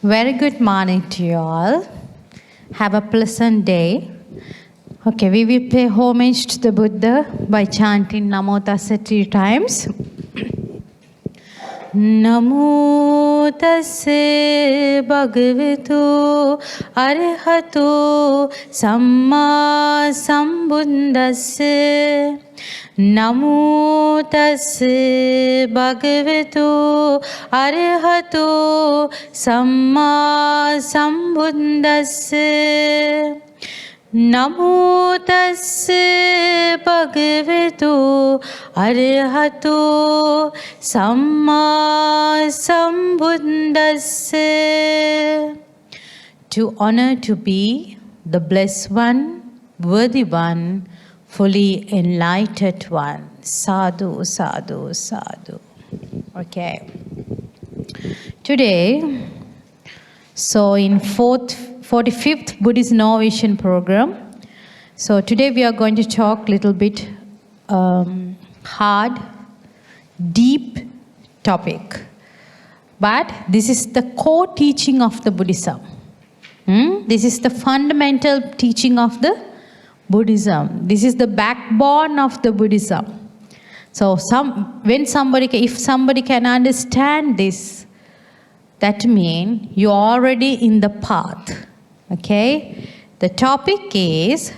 Very good morning to you all. Have a pleasant day. Okay, we will pay homage to the Buddha by chanting Namo Tassa 3 times. Namo Tassa Bhagavato Arahato Samma Sambuddhassa. Namo Tassa Bhagavato Arahato Samma Sambuddhassa. Namo Tassa Bhagavato Arahato Samma Sambuddhassa. To honor to be the blessed one, worthy one, fully enlightened one. Sadhu, sadhu, sadhu. Okay. Today, so in 45th Buddhist Novitiate program. So today we are going to talk a little bit hard, deep topic. But this is the core teaching of the Buddhism. This is the fundamental teaching of the Buddhism. This is the backbone of the Buddhism. So if somebody can understand this, that means you're already in the path. Okay? The topic is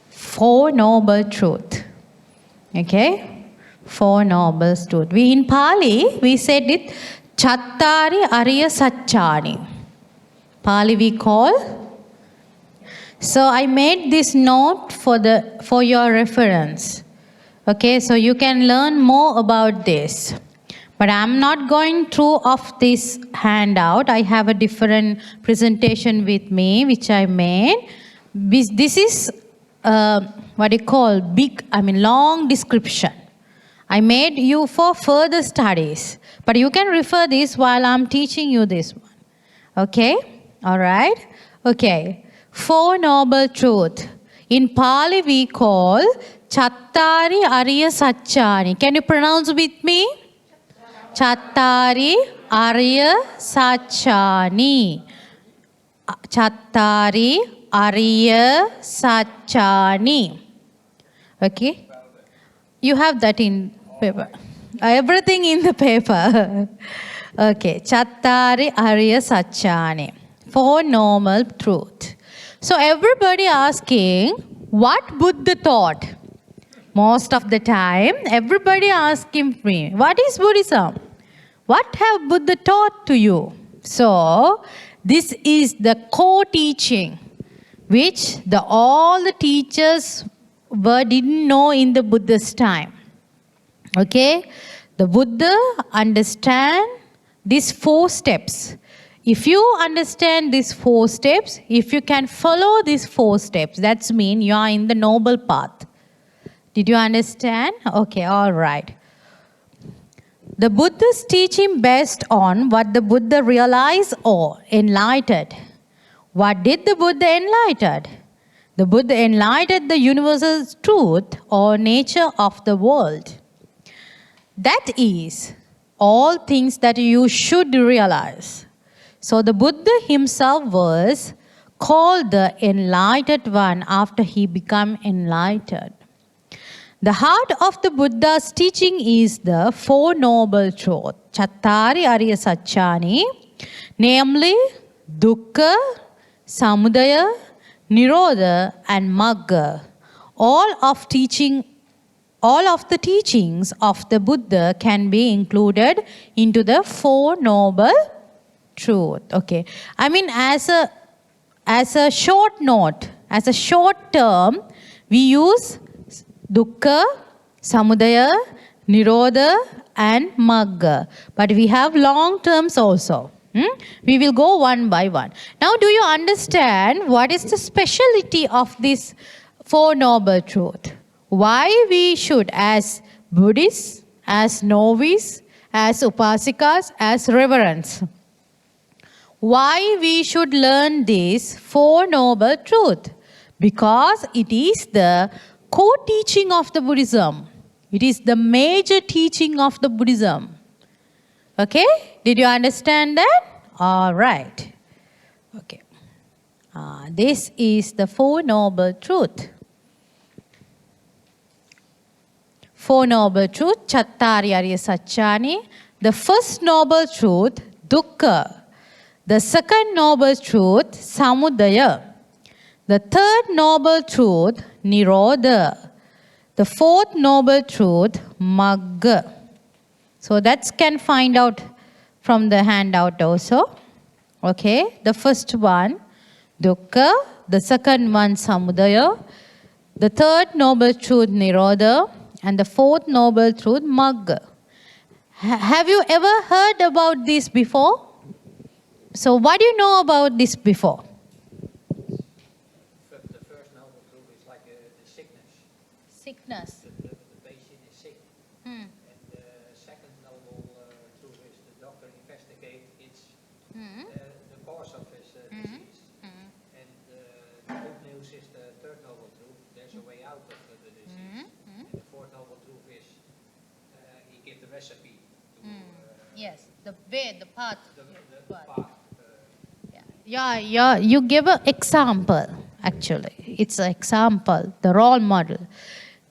Four Noble Truths. Okay? Four Noble Truths. In Pali, we said it, Chattari Arya Satchani. Pali we call. So I made this note for your reference. Okay, so you can learn more about this. But I'm not going through of this handout. I have a different presentation with me, which I made. This is long description. I made you for further studies. But you can refer this while I'm teaching you this one. Okay? All right? Okay. Four Noble Truths. In Pali we call Chattari Arya Satchani. Can you pronounce with me? Chattari Arya Satchani. Chattari Arya Satchani. Okay? You have that in paper. Everything in the paper. Okay. Chattari Arya Satchani. Four Noble Truths. So everybody asking, what Buddha taught? Most of the time, everybody asking me, what is Buddhism? What have Buddha taught to you? So, this is the core teaching, which all the teachers didn't know in the Buddha's time. Okay? The Buddha understand these 4 steps. If you understand these 4 steps, if you can follow these 4 steps, that means you are in the noble path. Did you understand? Okay, all right. The Buddha's teaching based on what the Buddha realized or enlightened. What did the Buddha enlighten? The Buddha enlightened the universal truth or nature of the world. That is, all things that you should realize. So the Buddha himself was called the enlightened one after he became enlightened. The heart of the Buddha's teaching is the Four Noble Truths, Chattari Arya Satchani, namely Dukkha, Samudaya, Nirodha and Magga. All of the teachings of the Buddha can be included into the Four Noble Truths. Okay. I mean, as a short note, as a short term, we use Dukkha, Samudaya, Nirodha and Magga. But we have long terms also. We will go one by one. Now, do you understand what is the speciality of this Four Noble Truths? Why we should, as Buddhists, as novice, as upasikas, as reverends, why we should learn these Four Noble Truths? Because it is the core teaching of the Buddhism. It is the major teaching of the Buddhism. Okay? Did you understand that? All right. Okay. This is the Four Noble Truth. Four Noble Truth, Chattari Arya Satchani. The first Noble Truth, Dukkha. The second Noble Truth, Samudaya. The third Noble Truth, Nirodha. The fourth Noble Truth, Magga. So that can find out from the handout also. Okay, the first one, Dukkha. The second one, Samudaya. The third Noble Truth, Nirodha. And the fourth Noble Truth, Magga. Have you ever heard about this before? So what do you know about this before? The first noble truth is like the sickness. Sickness. The patient is sick. And the second noble truth is the doctor investigates the cause of his disease. And the good news is the third noble truth. There's a way out of the disease. And the fourth noble truth is he gives the recipe. Yes, the way, the path. The path. Yeah, you give an example, actually. It's an example, the role model.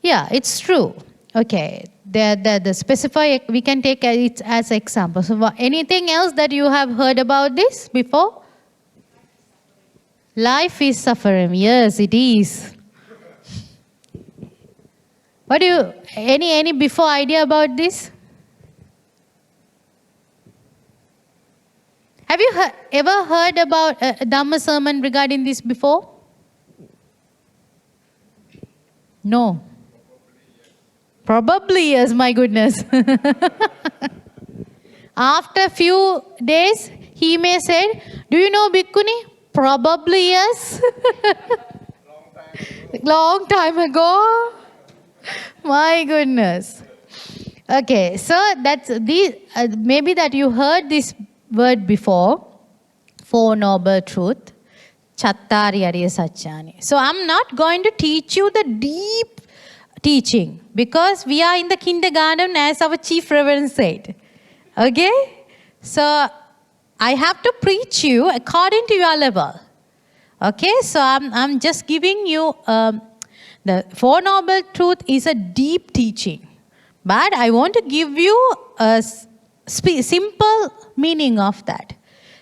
Yeah, it's true. Okay, the specific, we can take it as example. So anything else that you have heard about this before? Life is suffering. Yes, it is. What do you, any before idea about this? Have you ever heard about a Dhamma sermon regarding this before? No. Probably yes, my goodness. After a few days, he may say, do you know Bhikkhuni? Probably yes. Long time ago. My goodness. Okay, so that's the maybe that you heard this word before, Four Noble Truth, Chattari Arya Satchani. So I'm not going to teach you the deep teaching because we are in the kindergarten, as our Chief Reverend said. Okay? So I have to preach you according to your level. Okay? So I'm just giving you the Four Noble Truth is a deep teaching. But I want to give you a simple meaning of that.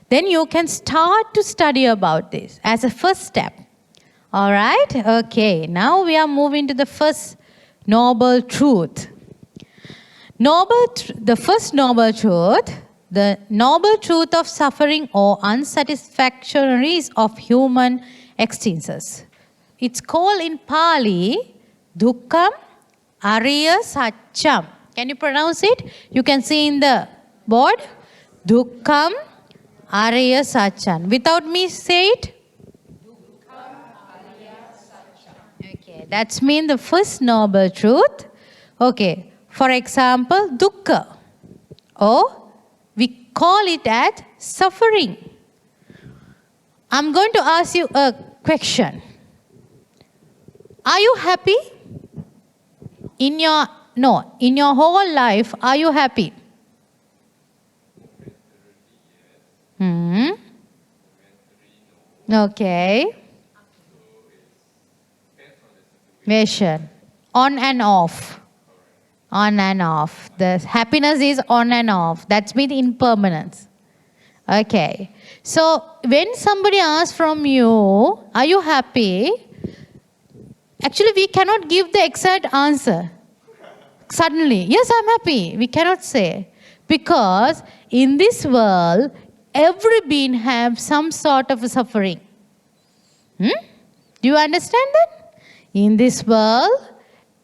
Then you can start to study about this as a first step. All right? Okay. Now we are moving to the first noble truth. The first noble truth, the noble truth of suffering or unsatisfactoriness of human existences. It's called in Pali, Dukkham Arya Satcham. Can you pronounce it? You can see in the board. Dukkham Arya Satcham. Without me, say it. Dukkham Arya Satcham. Okay, that's mean the first noble truth. Okay, for example, dukkha. Or we call it as suffering. I'm going to ask you a question. Are you happy? In your whole life, are you happy? Okay. Version. On and off. On and off. The happiness is on and off. That's means impermanence. Okay. So when somebody asks from you, are you happy? Actually, we cannot give the exact answer. Suddenly, yes, I'm happy. We cannot say. Because in this world, every being have some sort of suffering. Do you understand that? In this world,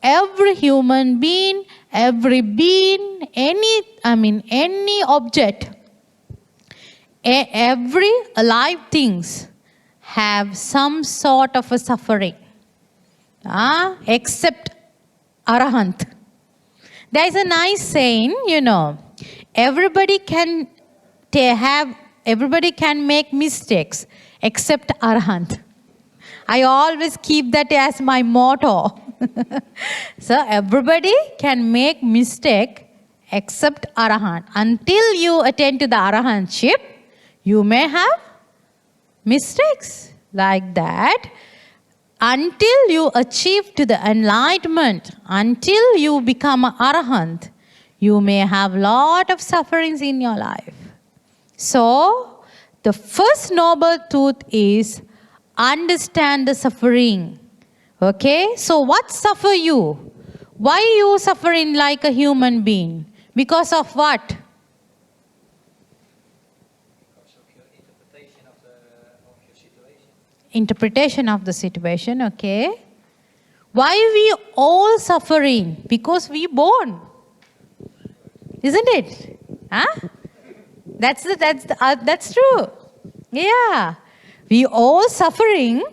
every human being, every being, any object, every alive things have some sort of a suffering. Except Arahant. There is a nice saying, everybody can make mistakes except Arahant. I always keep that as my motto. So everybody can make mistake except Arahant. Until you attain to the Arahantship, You may have mistakes like that. Until you achieve to the enlightenment, until you become an arahant, you may have lot of sufferings in your life. So, the first noble truth is understand the suffering. Okay? So, what suffer you? Why you suffering like a human being? Because of what? Because of your interpretation of your situation. Interpretation of the situation, okay. Why we all suffering? Because we born. Isn't it? Huh? That's true. Yeah. We all suffering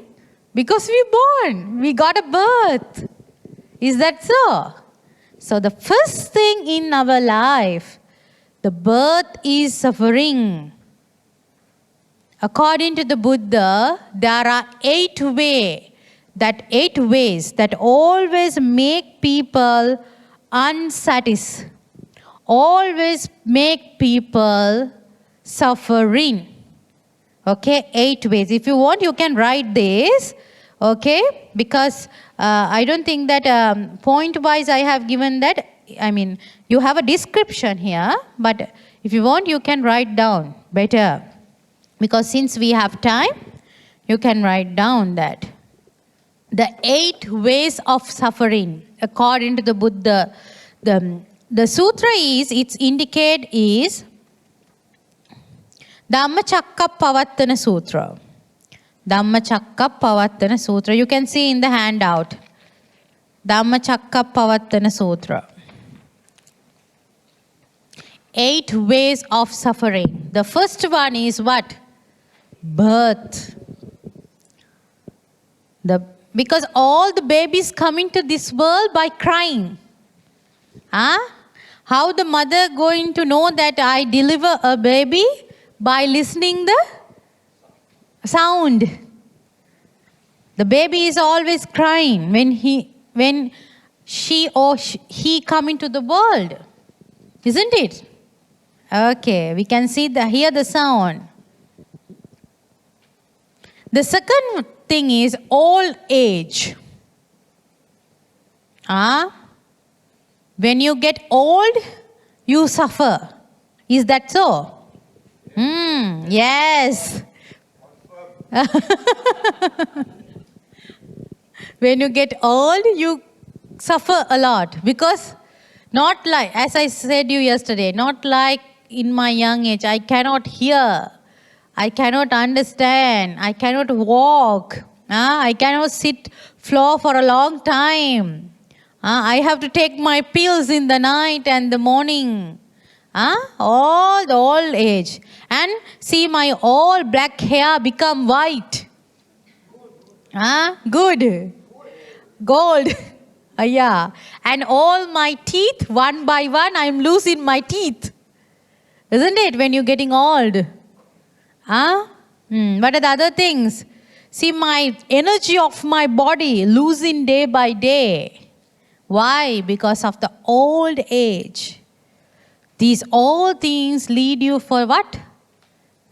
because we born. We got a birth. Is that so? So the first thing in our life, the birth is suffering. According to the Buddha, there are 8 ways that always make people unsatisfied, always make people suffering. Okay, 8 ways. If you want, you can write this. Okay, because I don't think that point-wise I have given that. I mean, you have a description here, but if you want, you can write down better. Because since we have time, you can write down that. The 8 ways of suffering, according to the Buddha. The sutra its indicate is Dhammacakkappavattana Sutra. Dhammacakkappavattana Sutra. You can see in the handout. Dhammacakkappavattana Sutra. 8 ways of suffering. The first one is what? Birth. Because all the babies come into this world by crying. Huh? How the mother going to know that I deliver a baby? By listening the sound. The baby is always crying when she or he come into the world. Isn't it? Okay, we can hear the sound. The second thing is old age. When you get old, you suffer. Is that so? Yes. When you get old, you suffer a lot. Because not like, as I said you yesterday, not like in my young age, I cannot hear. I cannot understand. I cannot walk. I cannot sit floor for a long time. I have to take my pills in the night and the morning. All the old age. And see my all black hair become white. Good. Gold. Yeah. And all my teeth, one by one, I'm losing my teeth. Isn't it, when you're getting old? What are the other things? See my energy of my body losing day by day. Why? Because of the old age. These all things lead you for what?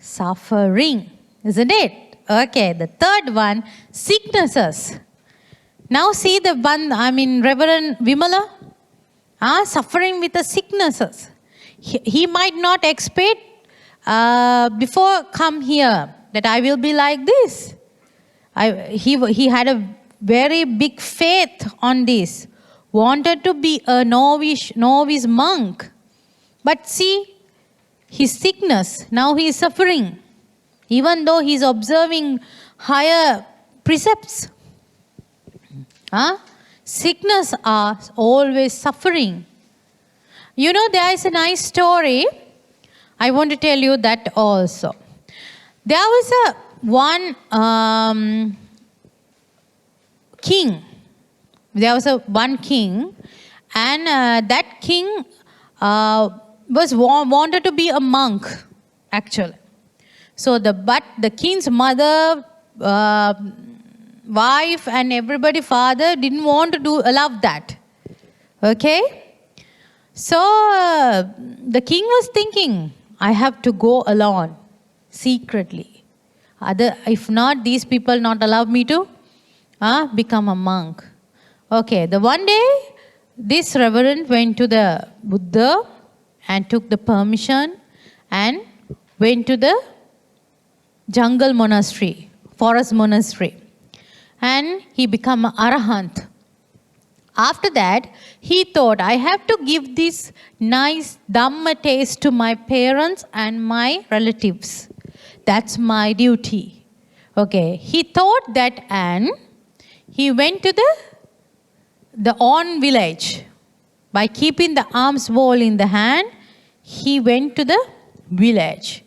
Suffering. Isn't it? Okay, the third one, sicknesses. Now see the one, Reverend Vimala, suffering with the sicknesses. He might not expect before come here that I will be like this. He had a very big faith on this. Wanted to be a novice monk. But see, his sickness, now he is suffering. Even though he is observing higher precepts. Sickness are always suffering. You know, there is a nice story. I want to tell you that also. There was one king. There was one king, and that king wanted to be a monk, actually. So the king's mother, wife, and everybody, father, didn't want to allow that. Okay? So the king was thinking, I have to go alone. secretly. If not, these people not allow me to become a monk. Okay, the one day, this reverend went to the Buddha and took the permission and went to the jungle monastery, forest monastery. And he became an arahant. After that, he thought, I have to give this nice Dhamma taste to my parents and my relatives. That's my duty. Okay, he thought that, and he went to the own village. By keeping the alms bowl in the hand, he went to the village.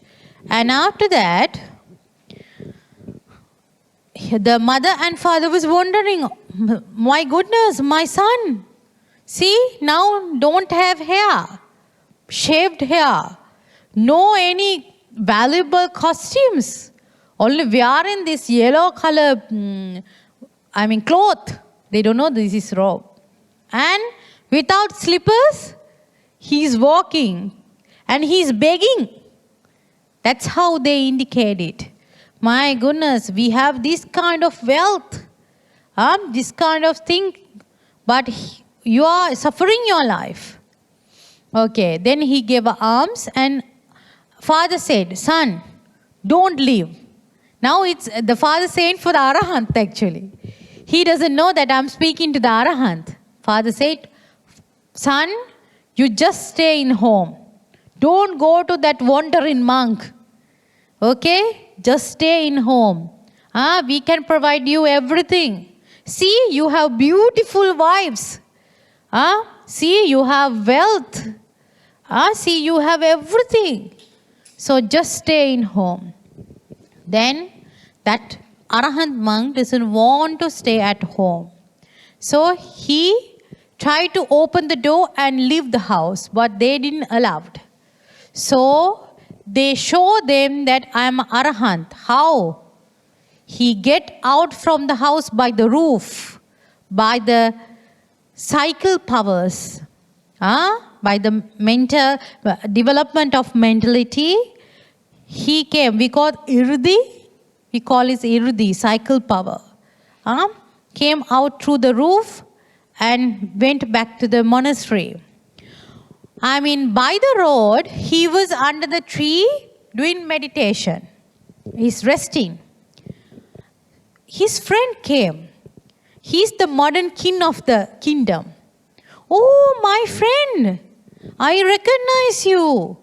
And after that, the mother and father was wondering, my goodness, my son, see, now don't have hair, shaved hair, no any valuable costumes, only wearing this yellow color, cloth. They don't know this is robe. And without slippers, he's walking and he's begging. That's how they indicate it. My goodness, we have this kind of wealth, this kind of thing, but you are suffering your life. Okay, then he gave alms and father said, son, don't leave. Now it's the father saying for the Arahant actually. He doesn't know that I'm speaking to the Arahant. Father said, son, you just stay in home. Don't go to that wandering monk. Okay? Just stay in home. We can provide you everything. See, you have beautiful wives. See, you have wealth. See, you have everything. So just stay in home. Then that Arahant monk doesn't want to stay at home. So he tried to open the door and leave the house, but they didn't allow it. So they show them that I am Arahant. How? He get out from the house by the roof, by the cycle powers, by the mental development of mentality. He came. We call it Irudi, cycle power. Came out through the roof and went back to the monastery. By the road, he was under the tree doing meditation. He's resting. His friend came. He's the modern king of the kingdom. Oh, my friend, I recognize you.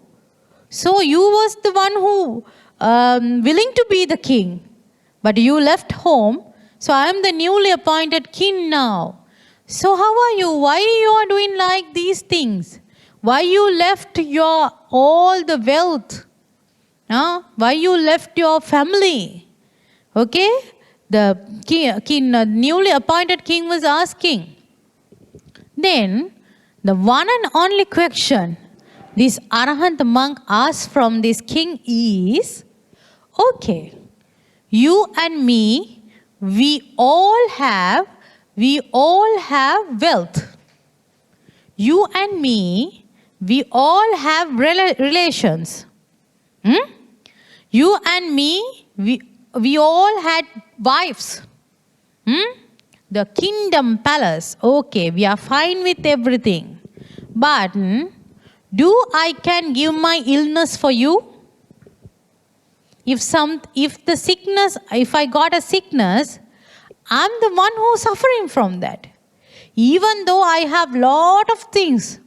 So you was the one who willing to be the king, but you left home. So I am the newly appointed king now. So how are you? Why you are doing like these things? Why you left all the wealth? Why you left your family? Okay? The newly appointed king was asking. Then, the one and only question this Arahant monk asked from this king is, okay, you and me, we all have wealth. You and me, we all have relations. You and me, we all had wives. The kingdom palace, okay, we are fine with everything. But do I can give my illness for you? If I got a sickness, I'm the one who's suffering from that. Even though I have lot of things,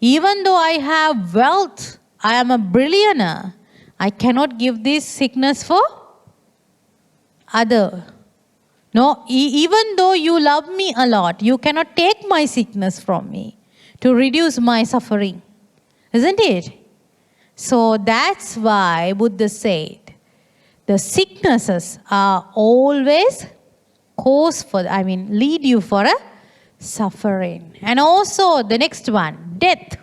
even though I have wealth, I am a billionaire, I cannot give this sickness for other. No, even though you love me a lot, you cannot take my sickness from me to reduce my suffering. Isn't it? So that's why Buddha said, the sicknesses are always lead you for a suffering. And also the next one, death.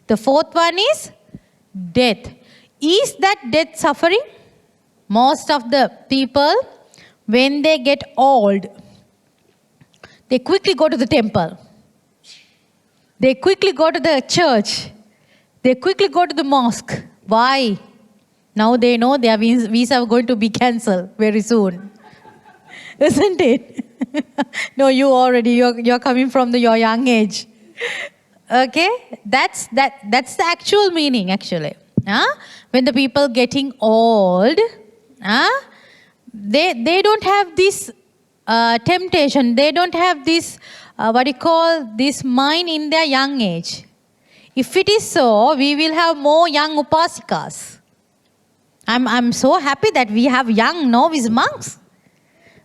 The fourth one is death. Is that death suffering? Most of the people, when they get old, they quickly go to the temple. They quickly go to the church. They quickly go to the mosque. Why? Now they know their visa are going to be cancelled very soon. Isn't it? No, you're coming from your young age. Okay? That's the actual meaning, actually. When the people getting old, they don't have this temptation. They don't have this, this mind in their young age. If it is so, we will have more young upasikas. I'm so happy that we have young novice monks.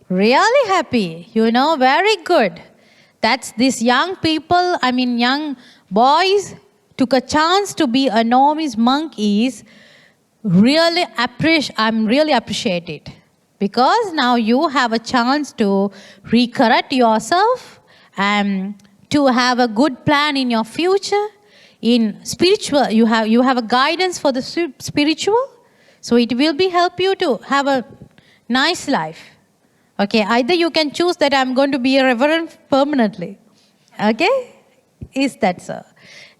Really happy, very good. That's these young people, young boys took a chance to be a novice monk is really I'm really appreciate it. Because now you have a chance to recorrect yourself and to have a good plan in your future. In spiritual, you have a guidance for the spiritual. So it will help you to have a nice life. Okay, either you can choose that I'm going to be a reverend permanently. Okay? Is that so?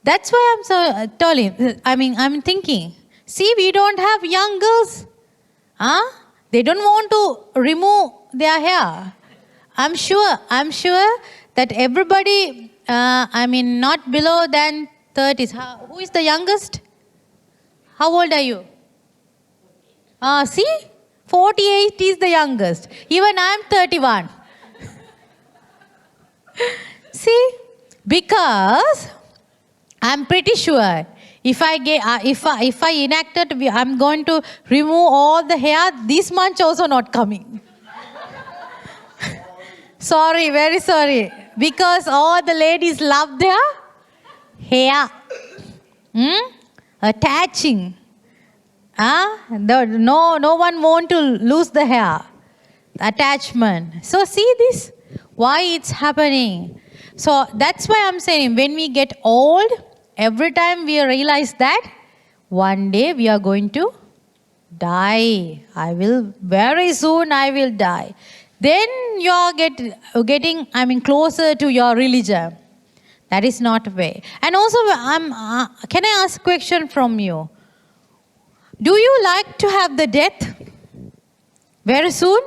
That's why I'm so telling. I'm thinking, see, we don't have young girls. They don't want to remove their hair. I'm sure that everybody, not below than 30s. Who is the youngest? How old are you? See? 48 is the youngest. Even I'm 31. See? Because I'm pretty sure if I enacted, I'm going to remove all the hair, this much also not coming. Sorry, very sorry. Because all the ladies love their hair. Attaching. No one want to lose the hair. Attachment. So see this? Why it's happening? So that's why I'm saying when we get old, every time we realize that one day we are going to die. Very soon I will die. Then you are getting closer to your religion. That is not a way. And also, can I ask a question from you? Do you like to have the death very soon?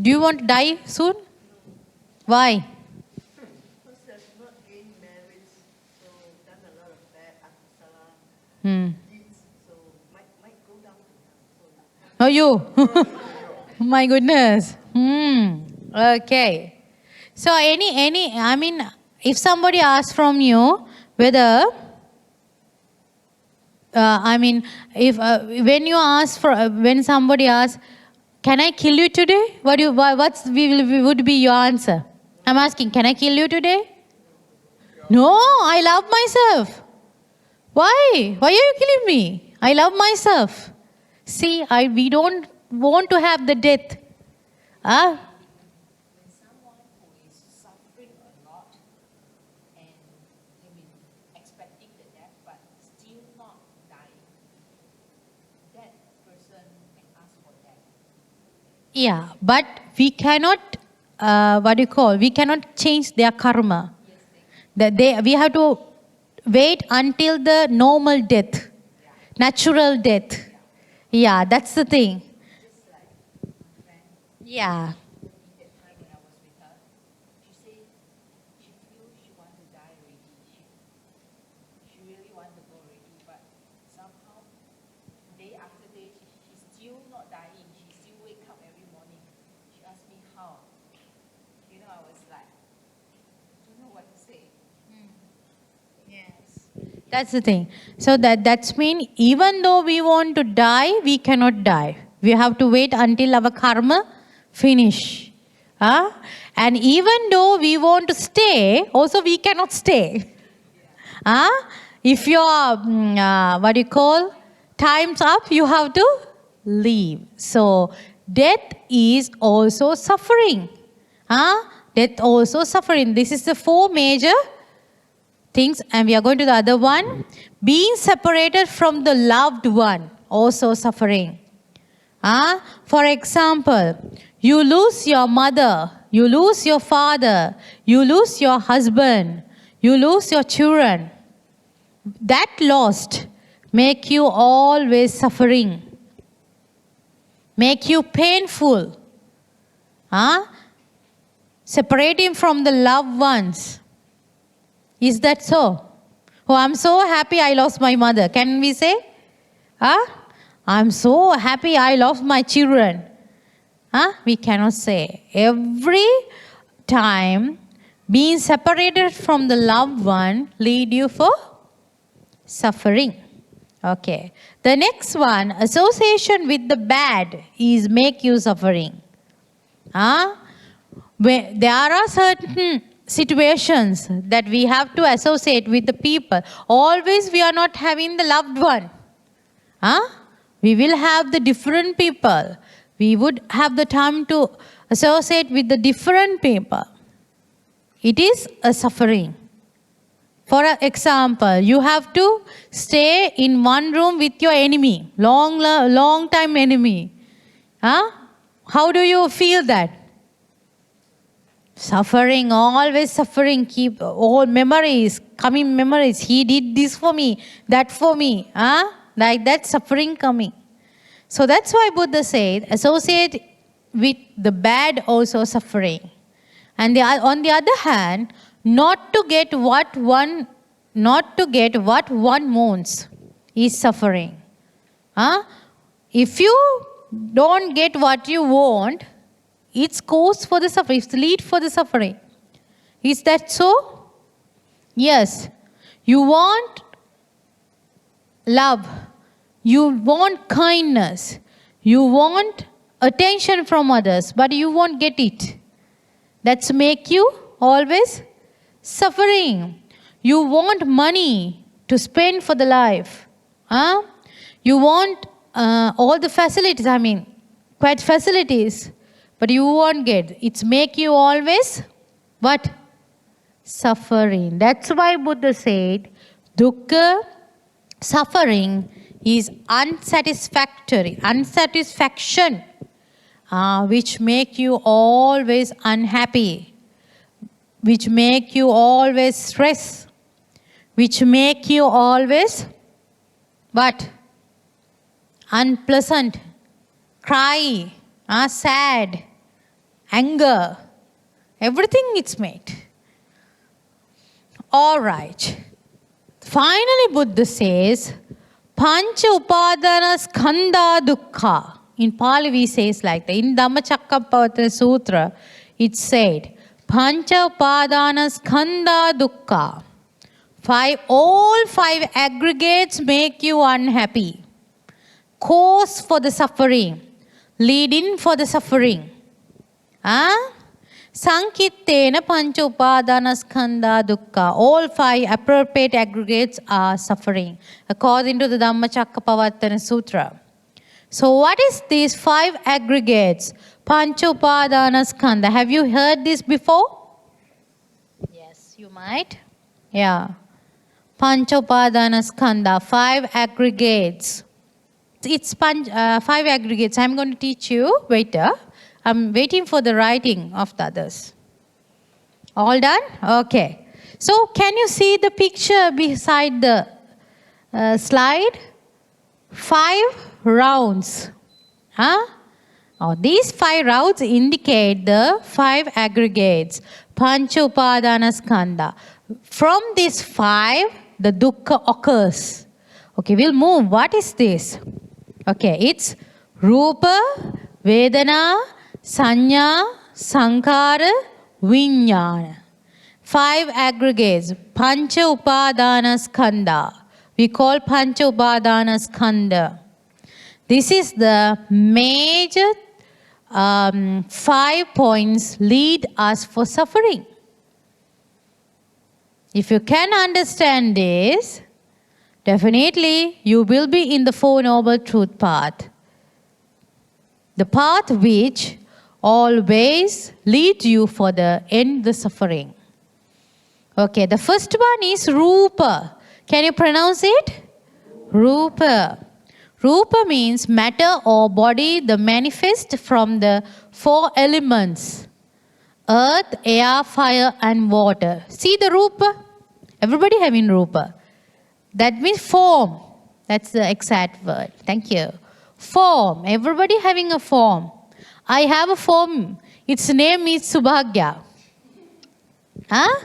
Do you want to die soon? Why? Because I've not gained marriage, so done a lot of bad deeds, so might go down to hell. Oh, you? My goodness. Okay. So if somebody asks from you whether when somebody asks, can I kill you today? Would be your answer? I'm asking, can I kill you today? No, I love myself. Why? Why are you killing me? I love myself. See, we don't want to have the death. When someone who is suffering a lot and expecting the death but still not dying, that person can ask for death. Yeah, but we cannot, we cannot change their karma. We have to wait until the normal death, natural death. Yeah, that's the thing. Just like my friend, Yeah. that time when I was with her, she said she feels she wants to die already. She really wants to go already, but somehow day after day she's still not dying. She still wake up every morning. She asked me how. I was like, don't know what to say. Yes. That's the thing. So that's mean even though we want to die, we cannot die. We have to wait until our karma finish. And even though we want to stay, also we cannot stay. If your time's up, you have to leave. So death is also suffering. Death also suffering. This is the 4 major things, and we are going to the other one. Being separated from the loved one, also suffering. For example, you lose your mother, you lose your father, you lose your husband, you lose your children. That lost make you always suffering, make you painful, separating from the loved ones. Is that so? Oh, I'm so happy I lost my mother. Can we say? I'm so happy I lost my children. We cannot say. Every time being separated from the loved one lead you for suffering. Okay. The next one, association with the bad is make you suffering. There are certain situations that we have to associate with the people. Always we are not having the loved one. We will have the different people. We would have the time to associate with the different people. It is a suffering. For example, you have to stay in one room with your enemy, long time enemy. How do you feel that? Suffering, always suffering, keep all memories, coming memories. He did this for me, that for me. Like that suffering coming. So that's why Buddha said, associate with the bad also suffering. And on the other hand, not to get what one wants is suffering. If you don't get what you want, it's cause for the suffering, it's the lead for the suffering. Is that so? Yes. You want love. You want kindness. You want attention from others, but you won't get it. That's make you always suffering. You want money to spend for the life. You want all the facilities, quite facilities. But you won't get. It's make you always, what? Suffering. That's why Buddha said, dukkha, suffering is unsatisfactory, unsatisfaction, which make you always unhappy, which make you always stress, which make you always, what? Unpleasant, cry, sad, anger, everything it's made. All right. Finally, Buddha says, Pancha Upadana Skandha Dukkha. In Pali we says like that. In Dhammacakkappavattana Sutra, it said, Pancha Upadana Skandha Dukkha. All five aggregates make you unhappy. Cause for the suffering. Leading for the suffering. Sankittena pancha upadanaskandha dukkha. All five appropriate aggregates are suffering, according to the Dhammacakkappavattana Sutra. So what is these five aggregates? Pancha upadanaskandha. Have you heard this before? Yes, you might. Yeah. Pancha upadanaskandha, five aggregates. It's five aggregates. I'm going to teach you later. I'm waiting for the writing of the others. All done? Okay. So can you see the picture beside the slide? 5 rounds. These 5 rounds indicate the 5 aggregates. Pancha upadanaskandha. From these 5, the dukkha occurs. Okay, we'll move. What is this? Okay, it's Rupa, Vedana, Sanya, Sankhara, Vijnana. 5 aggregates. Pancha upadanaskandha. We call Pancha upadanaskandha. This is the major 5 points lead us for suffering. If you can understand this, definitely you will be in the Four Noble Truth path. The path which always leads you for the end the suffering. Okay, the first one is Rupa. Can you pronounce it? Rupa. Rupa means matter or body, the manifest from the 4 elements. Earth, air, fire and water. See the Rupa? Everybody having Rupa. That means form. That's the exact word. Thank you. Form. Everybody having a form. I have a form. Its name is Subhagya. Huh?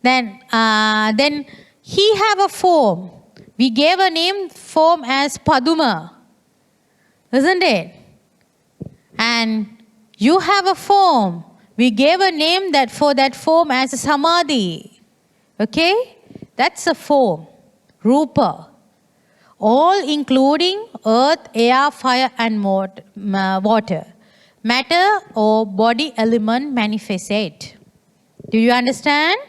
Then he have a form. We gave a name form as Paduma. Isn't it? And you have a form. We gave a name for that form as Samadhi. Okay? That's a form. Rupa. All including earth, air, fire and water. Matter or body element manifestate. Do you understand?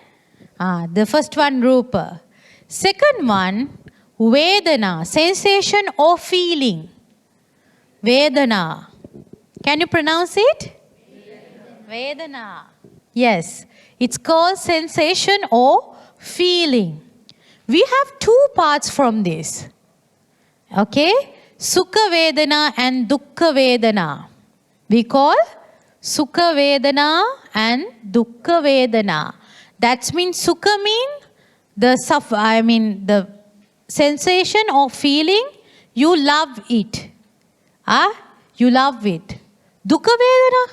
The first one, Rupa. Second one, Vedana, sensation or feeling. Vedana. Can you pronounce it? Vedana. Yes. It's called sensation or feeling. We have two parts from this. Okay? Sukha Vedana and Dukkha Vedana. We call Sukha Vedana and Dukkha Vedana. That means Sukha means the sensation or feeling, you love it. You love it. Dukkha Vedana,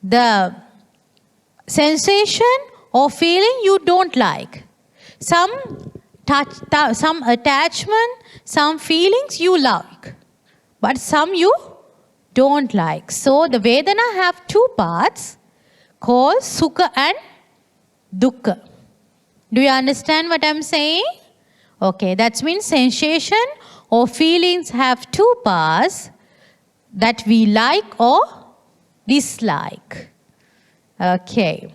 the sensation or feeling you don't like. Some attachment, some feelings you like, but some you don't like. So the Vedana have two parts called Sukha and Dukkha. Do you understand what I'm saying? Okay, that means sensation or feelings have two parts that we like or dislike. Okay.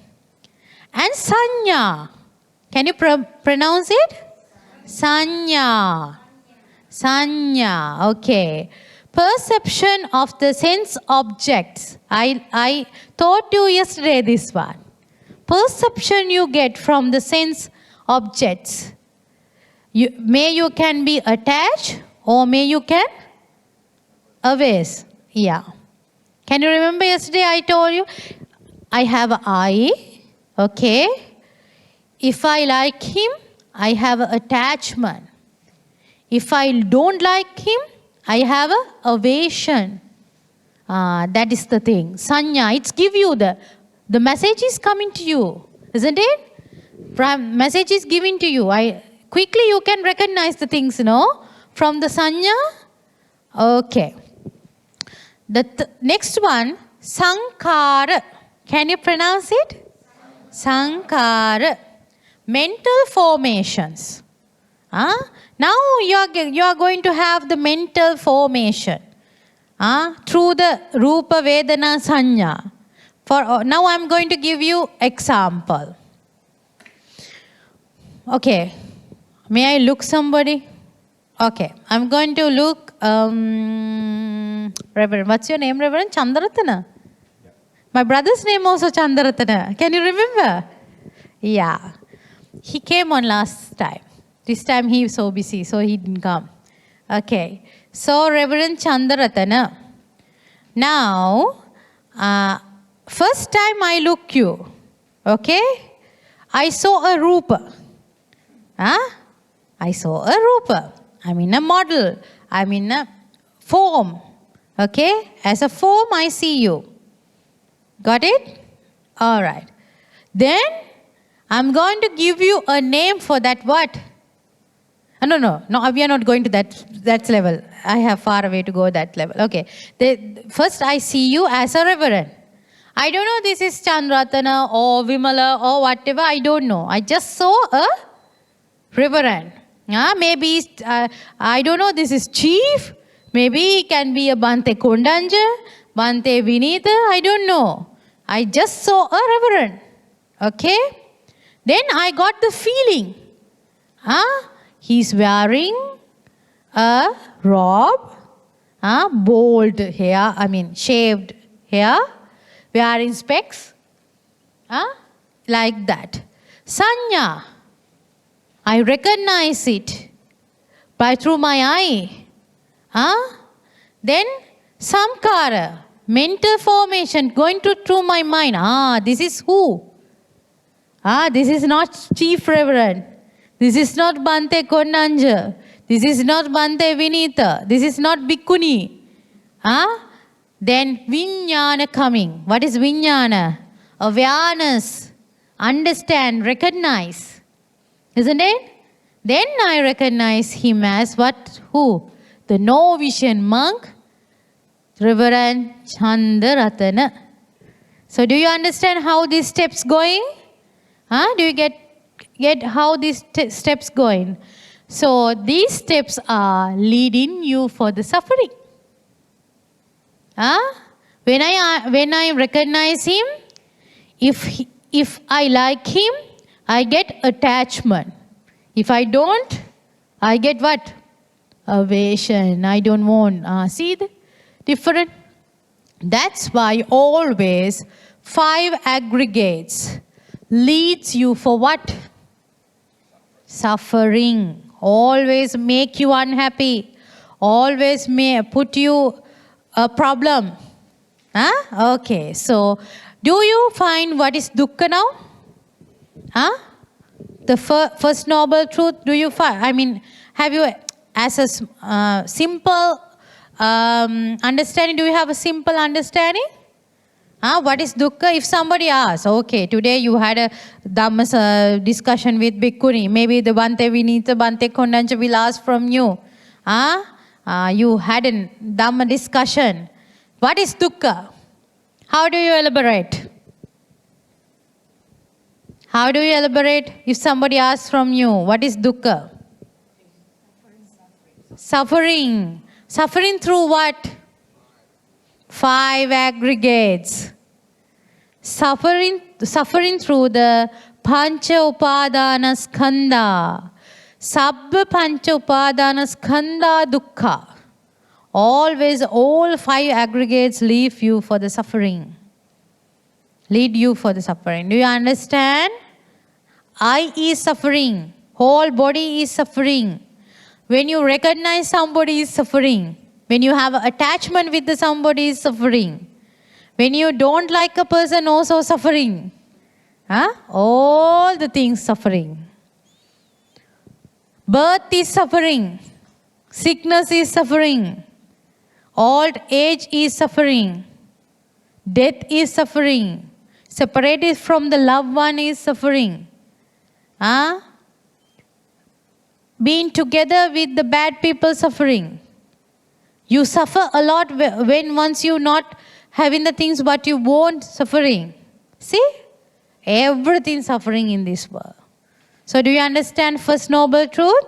And Sanya. Can you pronounce it? Sanya. Sanya. Okay. Perception of the sense objects. I taught you yesterday this one. Perception you get from the sense objects. You can be attached or you can aways. Yeah. Can you remember yesterday I told you? I have an eye. Okay. If I like him, I have an attachment. If I don't like him, I have an aversion. That is the thing. Sanya, it's give you the message is coming to you, isn't it? Message is given to you. Quickly you can recognize the things, from the Sanya. Okay. The next one, Sankara. Can you pronounce it? Sankara. Mental formations. Now you are going to have the mental formation through the Rupa Vedana Sanya. Now I am going to give you example. Okay. May I look somebody? Okay. I'm going to look Reverend. What's your name, Reverend? Chandaratana? Yeah. My brother's name also Chandaratana. Can you remember? Yeah. He came on last time. This time he was so busy, so he didn't come. Okay. So Reverend Chandaratana. Now, first time I look you, okay? I saw a Rupa. I saw a Rupa. I'm in a model. I'm in a form. Okay? As a form, I see you. Got it? All right. Then, I'm going to give you a name for that what? No, we are not going to that level. I have far away to go that level. Okay. First, I see you as a reverend. I don't know this is Chandratana or Vimala or whatever. I don't know. I just saw a reverend. Maybe, I don't know, this is chief. Maybe he can be a Bhante Kondanja, Bhante Vinita. I don't know. I just saw a reverend. Okay. Then I got the feeling. He's wearing a robe, bold hair, shaved hair, wearing specs, like that. Sanya, I recognize it through my eye. Then Samkara, mental formation going through my mind. This is who? This is not Chief Reverend. This is not Bhante Konanja. This is not Bhante Vinita. This is not Bhikkhuni. Then Vijnana coming. What is Vijnana? Awareness. Understand, recognize. Isn't it? Then I recognize him as what? Who? The Novitiate monk, Reverend Chandaratana. So do you understand how these steps going? Do you get how these steps going? So these steps are leading you for the suffering. When I recognize him, if I like him, I get attachment. If I don't, I get what? Aversion. I don't want. See the different? That's why always 5 aggregates leads you for what? Suffering. Always make you unhappy. Always may put you a problem. Okay. So, do you find what is dukkha now? The first noble truth, do you find? I mean, have you, as a simple understanding, do you have a simple understanding? What is dukkha? If somebody asks, okay, today you had a Dhamma discussion with Bhikkhuni, maybe the Bhante Vinita, Bhante Kondancha will ask from you. You had a Dhamma discussion. What is dukkha? How do you elaborate? How do you elaborate if somebody asks from you, what is dukkha? Suffering. Suffering through what? 5 aggregates. Suffering through the Pancha Upadana Skandha. Sabba Pancha Upadana Skandha Dukkha. Always all 5 aggregates leave you for the suffering. Lead you for the suffering. Do you understand? I is suffering. Whole body is suffering. When you recognize somebody is suffering. When you have attachment with somebody is suffering. When you don't like a person also suffering. All the things suffering. Birth is suffering. Sickness is suffering. Old age is suffering. Death is suffering. Separated from the loved one is suffering. Being together with the bad people suffering. You suffer a lot when once you not having the things what you want, suffering. See? Everything suffering in this world. So do you understand first noble truth?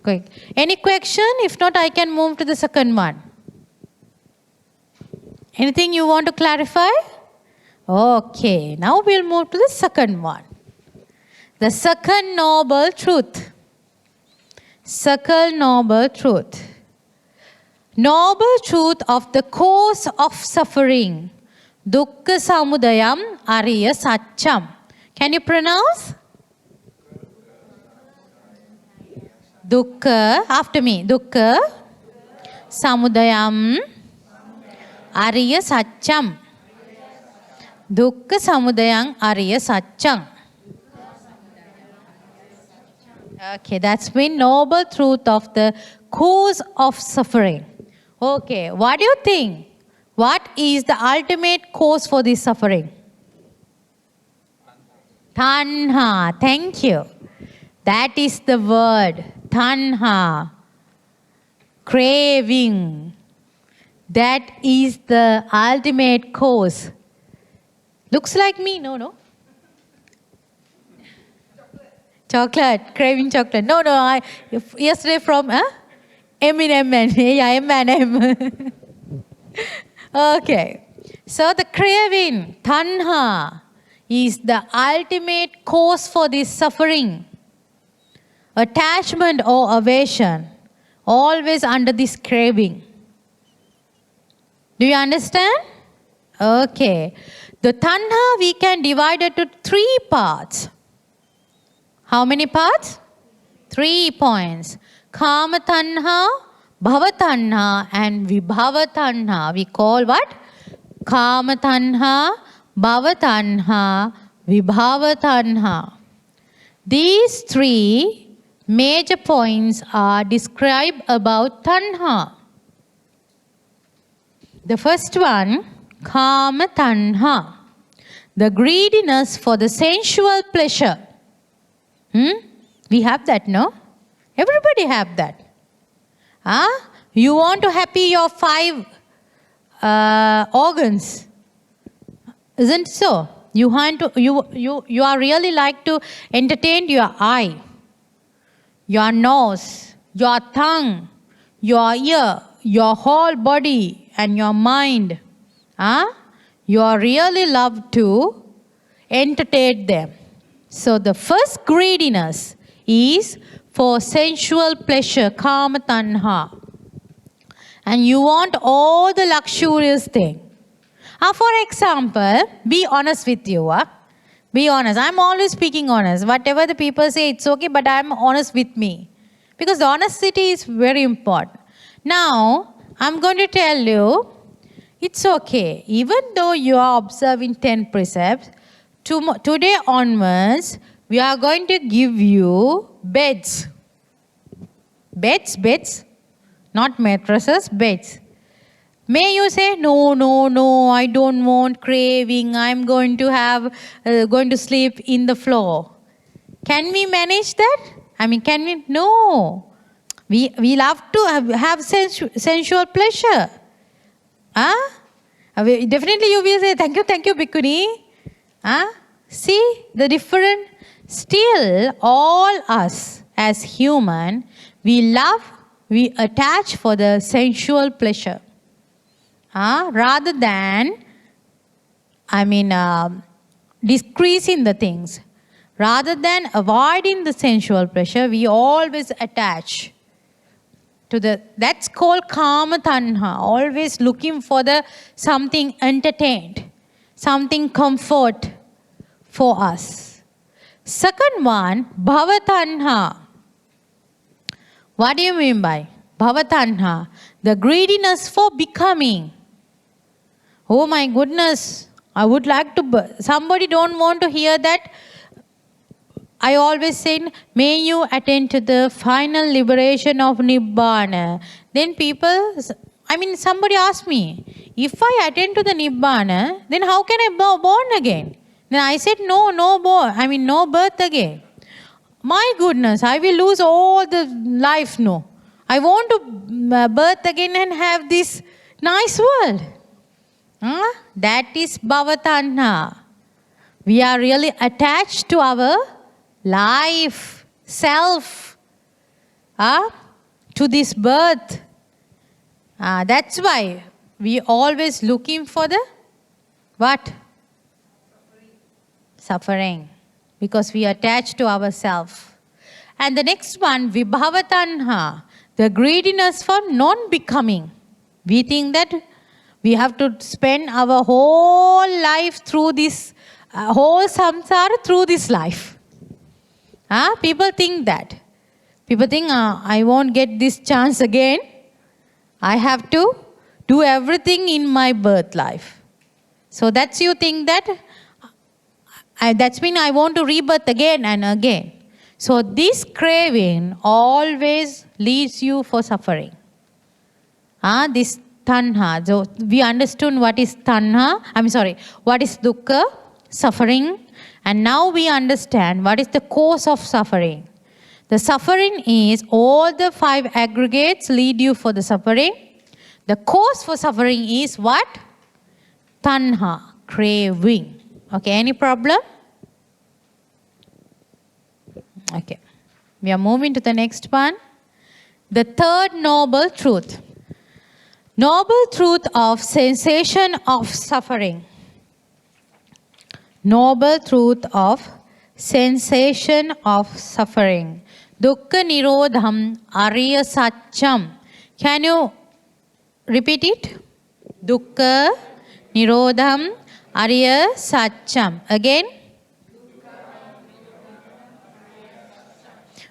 Quick. Any question? If not, I can move to the second one. Anything you want to clarify? Okay, now we'll move to the second one. The second noble truth. Second noble truth. Noble truth of the cause of suffering. Dukkha samudayam ariya satcham. Can you pronounce? Dukkha, after me. Dukkha samudayam ariya satcham. Dukkha samudayam ariya satcham. Okay, that's been noble truth of the cause of suffering. Okay, what do you think? What is the ultimate cause for this suffering? Tanha. Thank you. That is the word. Tanha. Craving. That is the ultimate cause. Looks like me. No. Chocolate. Craving chocolate. No. Yesterday from M&M. Yeah, M&M. Okay. So the craving, tanha, is the ultimate cause for this suffering. Attachment or aversion. Always under this craving. Do you understand? Okay. The tanha we can divide it to 3 parts. How many parts? 3 points. Kama tanha, bhava tanha and vibhava tanha. We call what? Kama tanha, bhava tanha, vibhava tanha. These 3 major points are described about tanha. The first one, kama tanha, the greediness for the sensual pleasure. We have that, no? Everybody have that. You want to happy your 5 organs, isn't so? You are really like to entertain your eye, your nose, your tongue, your ear, your whole body and your mind. You are really love to entertain them. So the first greediness is for sensual pleasure, kama tanha. And you want all the luxurious thing. For example, be honest with you. Be honest. I'm always speaking honest. Whatever the people say, it's okay, but I'm honest with me. Because the honesty is very important. Now, I'm going to tell you, it's okay. Even though you are observing 10 precepts, today onwards, we are going to give you beds. Beds. Not mattresses, beds. May you say, no, I don't want craving. I'm going to sleep in the floor. Can we manage that? Can we? No. We love to have sensual pleasure. Definitely you will say, thank you, Bhikkhuni. See the different. Still, all us as human, we attach for the sensual pleasure. Rather than, decreasing the things. Rather than avoiding the sensual pleasure, we always attach to that's called kama tanha. Always looking for something entertained, something comfort for us. Second one, bhava tanha. What do you mean by bhava tanha? The greediness for becoming. Oh my goodness, I would like to, somebody don't want to hear that. I always say, may you attain to the final liberation of Nibbana. Then somebody asked me, if I attain to the Nibbana, then how can I be born again? Then I said, no birth again. My goodness, I will lose all the life, no. I want to birth again and have this nice world. That is bhavatanha. We are really attached to our life, self, to this birth. That's why we always looking for the what? Suffering. Because we attach to ourselves. And the next one, vibhavatanha, the greediness for non-becoming. We think that we have to spend our whole life through this, whole samsara through this life. People think that. People think, I won't get this chance again. I have to do everything in my birth life. So that's you think that, that's mean I want to rebirth again and again. So this craving always leads you for suffering. This tanha. So we understood what is tanha. What is dukkha, suffering. And now we understand what is the cause of suffering. The suffering is all the 5 aggregates lead you for the suffering. The cause for suffering is what? Tanha, craving. Okay, any problem? Okay. We are moving to the next one. The third noble truth. Noble truth of cessation of suffering. Noble truth of cessation of suffering. Dukkha nirodham arya satcham. Can you repeat it? Dukkha nirodham arya satcham. Again.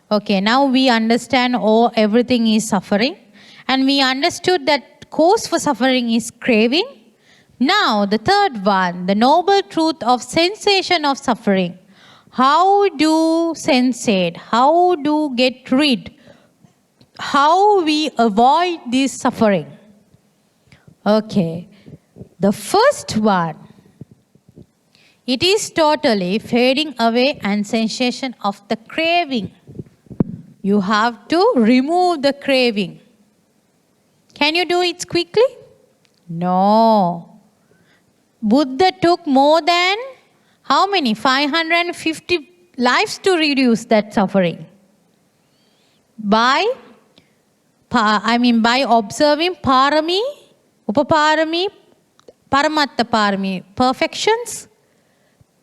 Okay, now we understand everything is suffering. And we understood that cause for suffering is craving. Now, the third one, the noble truth of cessation of suffering. How do sensate? How do get rid? How we avoid this suffering? Okay. The first one, it is totally fading away and sensation of the craving. You have to remove the craving. Can you do it quickly? No. Buddha took more than how many? 550 lives to reduce that suffering. By observing parami, upaparami, paramatta parami, perfections,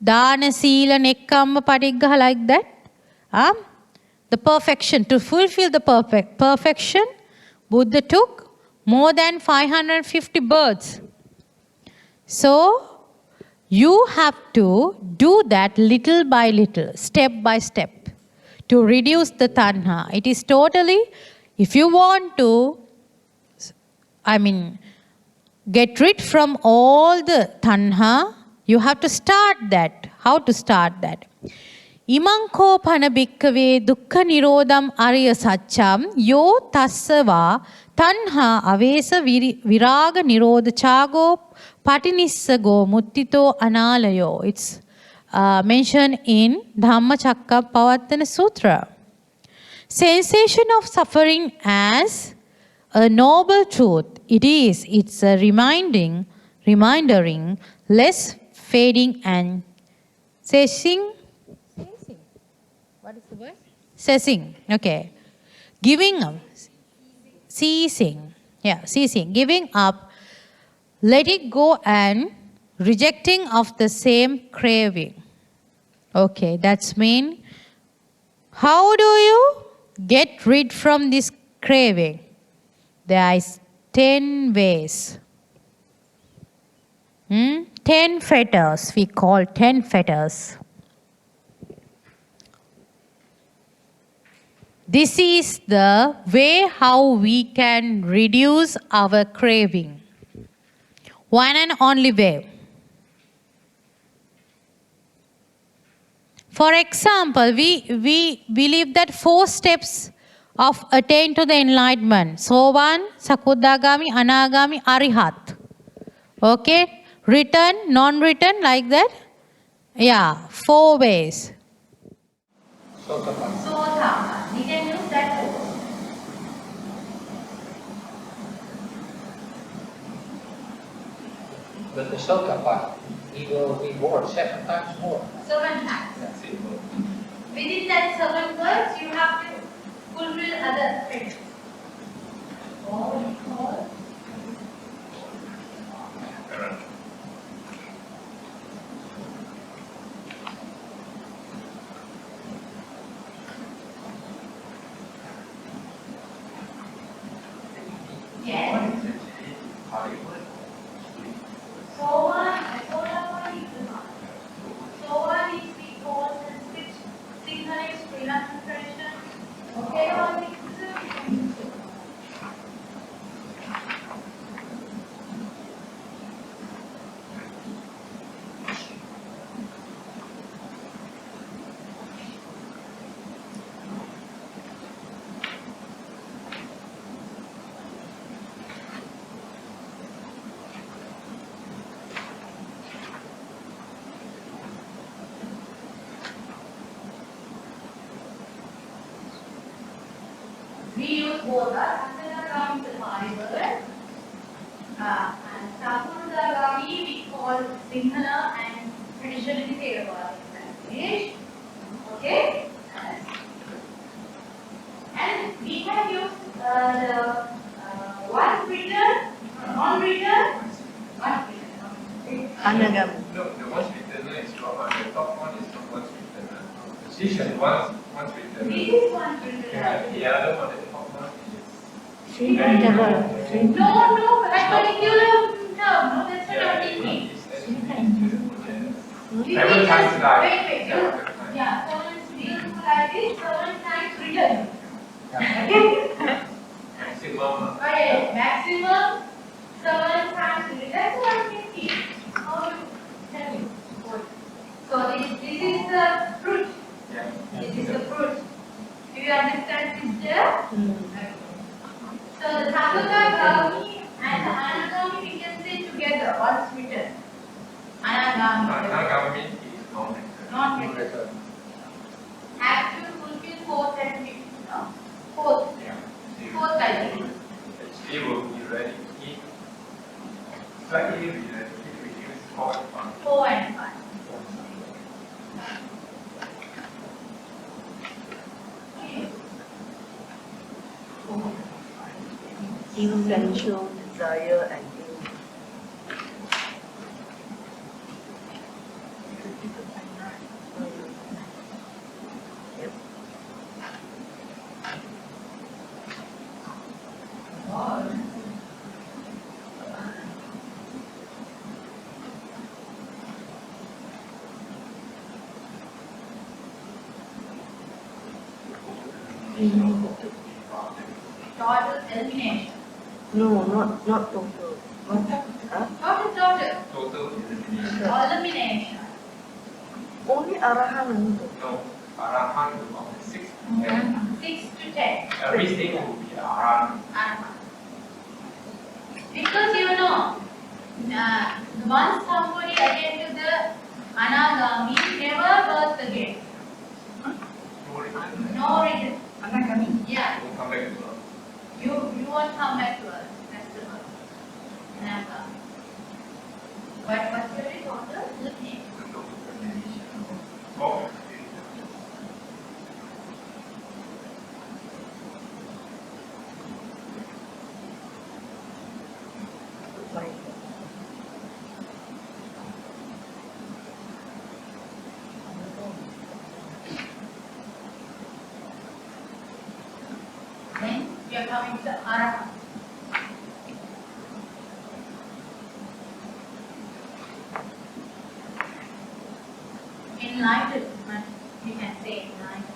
dana, sila, nekkamma, patiggaha, like that. The perfection, to fulfill the perfection, Buddha took more than 550 births. So, you have to do that little by little, step by step, to reduce the tanha. It is totally, if you want to, get rid from all the tanha, you have to start that. How to start that? Imanko pana bhikkave dukkha nirodham ariya satcham yo tassava tanha avesa viraga nirodha chago patinissago muttito analayo. It's mentioned in Dhammacakkappavattana Sutra. Sensation of suffering as a noble truth. It's a reminding, less fading and ceasing. What is the word? Ceasing. Okay. Giving up. Ceasing. Yeah, ceasing. Giving up. Let it go and rejecting of the same craving. Okay, that's mean. How do you get rid from this craving? There is 10 ways. 10 fetters. We call 10 fetters. This is the way how we can reduce our craving. One and only way. For example, we believe that 4 steps of attain to the enlightenment. Sovan, Sakuddagami, Anagami, Arihat. Okay? Written, non-written, like that? Yeah, 4 ways. Sotama. We can use that word. But the Sota part, he will be born 7 times more. 7 times. Within that 7 words, you have to fulfill other things. Yes. Sovan is because Sinhala is Sri Lankan tradition. Okay, we use both. Sakuddagami is the Pali word, and Sakuddagami we call Sinhala and traditionally Theravada language. Okay, and we have used the one written, non-written, one written. Anagami. No, the ones written is from the top one is not ones written. Position ones written. This is one written. The other one, the top one No, that particular term, no, that's not what it means. Several times like. Wait. Yeah, 7 students like this, 7 times written. Maximum. Okay, maximum 7 times written. That's what we see. How you tell me. So this is the truth. you understand, sister? Okay. So the Sabhagami and the Anagami we can say together, what's written? Anagami. Anagami is non-return. Non-return. Have to fulfill fourth and fifth, no? Fourth. Yeah. Fourth, I think. She will be ready. Slightly reduce 4 and 5. 4 and 5. Essential desire and Total elimination. no, not total. Huh? Total. Total elimination. Elimination. Only Arahan. No, Arahan will be 6 to 10. 6 to 10. Everything will be Arahan. Because you know, once somebody attained to the Anagami, never birth again. No return. No return. Anagami. Yeah. Will come back to us. You won't come back to us. That's the word. Anagami. But what's your total? Elimination. The total elimination. Oh. Then we are coming to Arahant. Enlightenment, you can say enlightenment.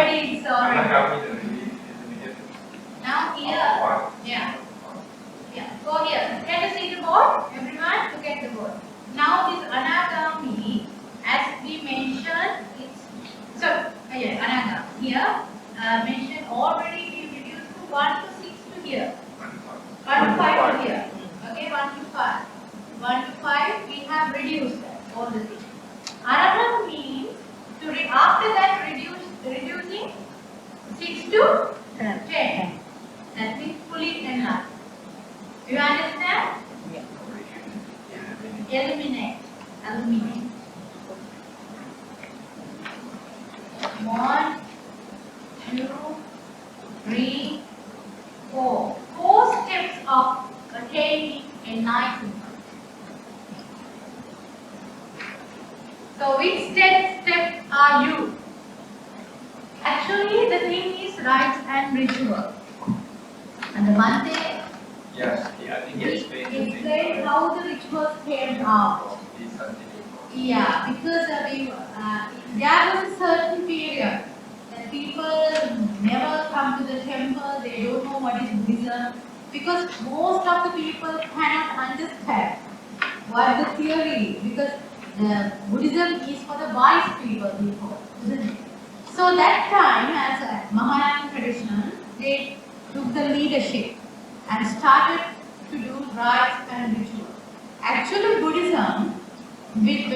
It's already. Anagami the elimination. Now here, yeah. Go here. Can you see the board? Everyone, look at the board. Now this Anagami, as we mentioned, it's Anagami. Here, mentioned already we reduced to 1 to 6 to here. 1 to 5 to here. Okay, 1 to 5. 1 to 5 we have reduced that, all the things. Arahant means after that reducing 6 to 10. That means fully enlightened. Do you understand? Eliminate. 1, 2, 3, 4. 4 steps of attaining enlightenment. So which step are you? Actually, the thing is rites and ritual. And the Bhante Yes, I think he explained how the rituals came out. Yeah, because there was a certain period that people never come to the temple, they don't know what is Buddhism, because most of the people cannot understand what the theory is, because the Buddhism is for the wise people before, isn't it? So that time, as a Mahayana tradition, they took the leadership and started to do rites and rituals. Actually, Buddhism, with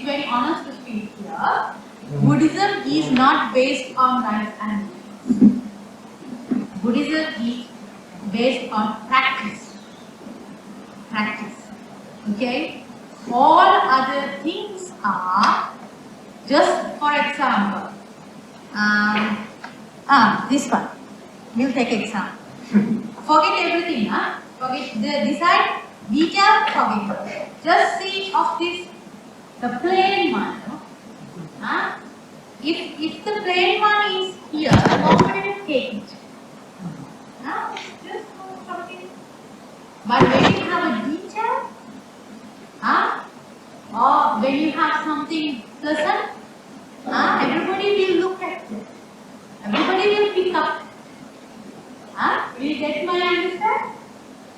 very honest to speak here, Buddhism is not based on rites and rituals. Buddhism is based on practice. Okay? All other things are, just for example, this one. We'll take example. Forget everything, Forget this side, Detail, forget it. Just see of this, the plain one. No? Huh? If the plain one is here, nobody will take it. Huh? Just something. But when you have a detail, huh? Or when you have something pleasant, everybody will look at it. Everybody will pick up. Will you get my understand?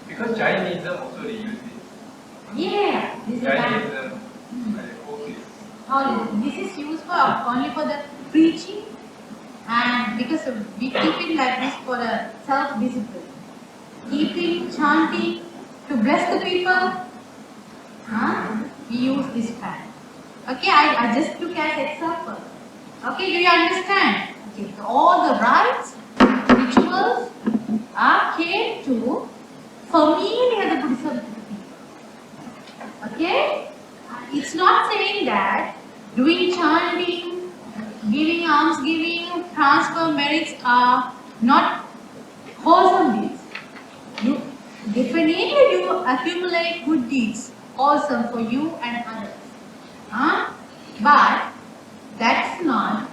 Because Jainism also they use it. Yeah. This is Jainism, this is used for only for the preaching, and because we keep it like this for the self-discipline. Keeping, chanting, to bless the people, we use this kind. Okay, I just took as example. Okay, do you understand? Okay, so all the rites, rituals came to familiar the Buddhism to the people. Okay? It's not saying that doing chanting, giving almsgiving, transfer merits are not wholesome deeds. You definitely accumulate good deeds, wholesome for you and others. But that's not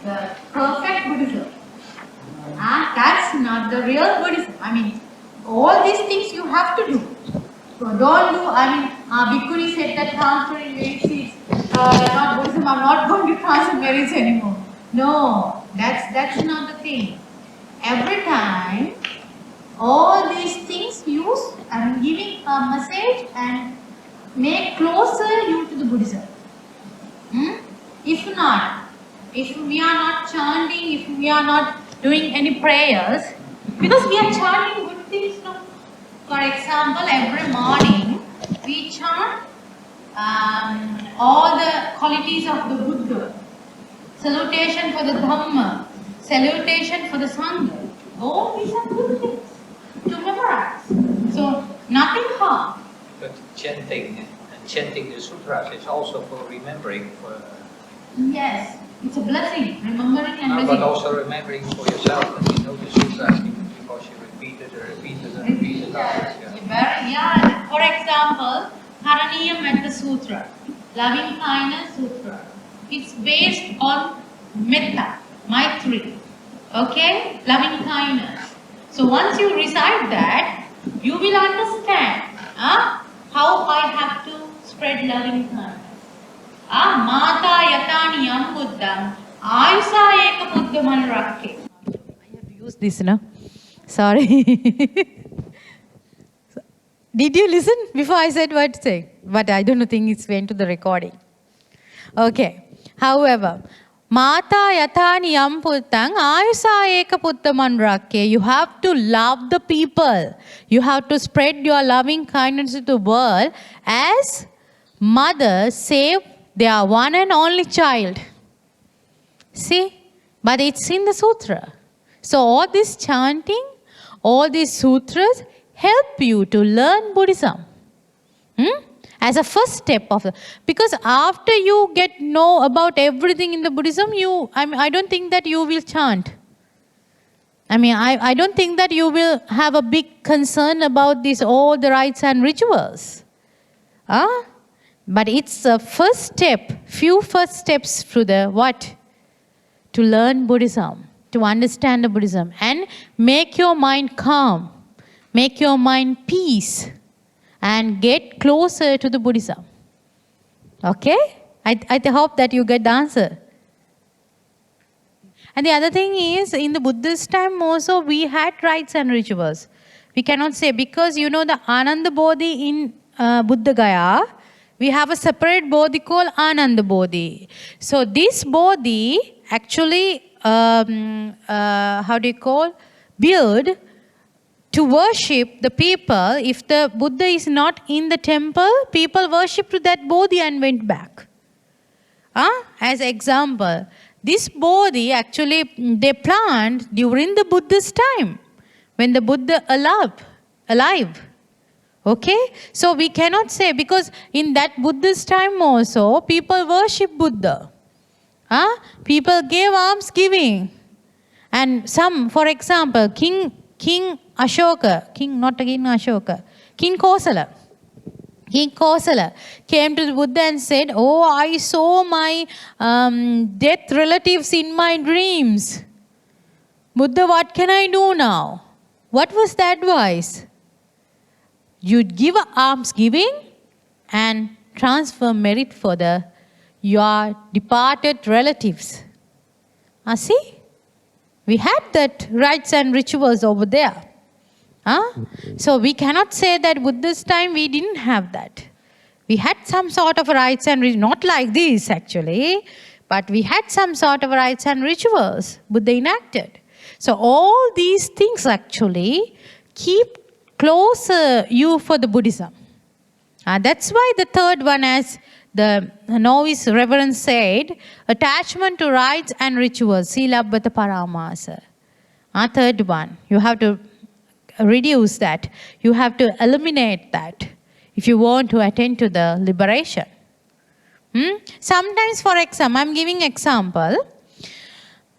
the perfect Buddhism. That's not the real Buddhism. I mean, all these things you have to do. So don't do, Bhikkhuni said that transferring merits is not Buddhism, I'm not going to transfer merits anymore. No, that's not the thing. Every time, all these things use, giving a message and make closer you to the Buddhism. If not, if we are not chanting, if we are not doing any prayers, because we are chanting good things, no? For example, every morning we chant all the qualities of the Buddha. Salutation for the Dhamma, salutation for the Sangha. All these are good things to memorize. So, nothing harm. But chanting the sutras is also for remembering. Yes, it's a blessing, remembering and But blessing. also remembering for yourself that you know the sutras because you repeated it. Yeah. For example, Haraniyam Metta Sutra, Loving Kindness Sutra. It's based on Metta, Maitri. Okay? Loving kindness. So once you recite that, you will understand how I have to spread loving kindness. Mata Yatani Yam Buddham Ayusa Eka Buddhaman Rakke. I have to use this, no? Sorry. Did you listen before I said what to say? But I don't think it's went to the recording. Okay. However, Mata Yatani Yam Puttang Ayusa Eka Puttaman Rakke. You have to love the people. You have to spread your loving kindness to the world as mothers save their one and only child. See? But it's in the sutra. So all this chanting, all these sutras help you to learn Buddhism. As a first step of the, because after you get know about everything in the Buddhism, I don't think that you will chant. I don't think that you will have a big concern about this, all the rites and rituals. But it's a first step, few first steps to the what? To learn Buddhism, to understand the Buddhism and make your mind calm, make your mind peace and get closer to the Buddhism. Okay? I hope that you get the answer. And the other thing is, in the Buddhist time also, we had rites and rituals. We cannot say, because you know the Ananda Bodhi in Buddha Gaya, we have a separate Bodhi called Ananda Bodhi. So this Bodhi actually, build to worship the people. If the Buddha is not in the temple, people worship to that Bodhi and went back. As example, this Bodhi actually they plant during the Buddha's time, when the Buddha alive. Okay? So we cannot say, because in that Buddha's time also, people worship Buddha. People gave almsgiving. And some, for example, King Ashoka, King Kosala. King Kosala came to the Buddha and said, "Oh, I saw my death relatives in my dreams. Buddha, what can I do now?" What was the advice? You'd give almsgiving and transfer merit for your departed relatives. See? We had that rites and rituals over there. So we cannot say that Buddha's time we didn't have that. We had some sort of rites and not like this actually, but we had some sort of rites and rituals Buddha enacted. So all these things actually keep closer you for the Buddhism. That's why the third one, as the novice reverend said, attachment to rites and rituals, silabbata paramasa. Third one, you have to reduce that. You have to eliminate that if you want to attain to the liberation. Sometimes, for example, I'm giving example.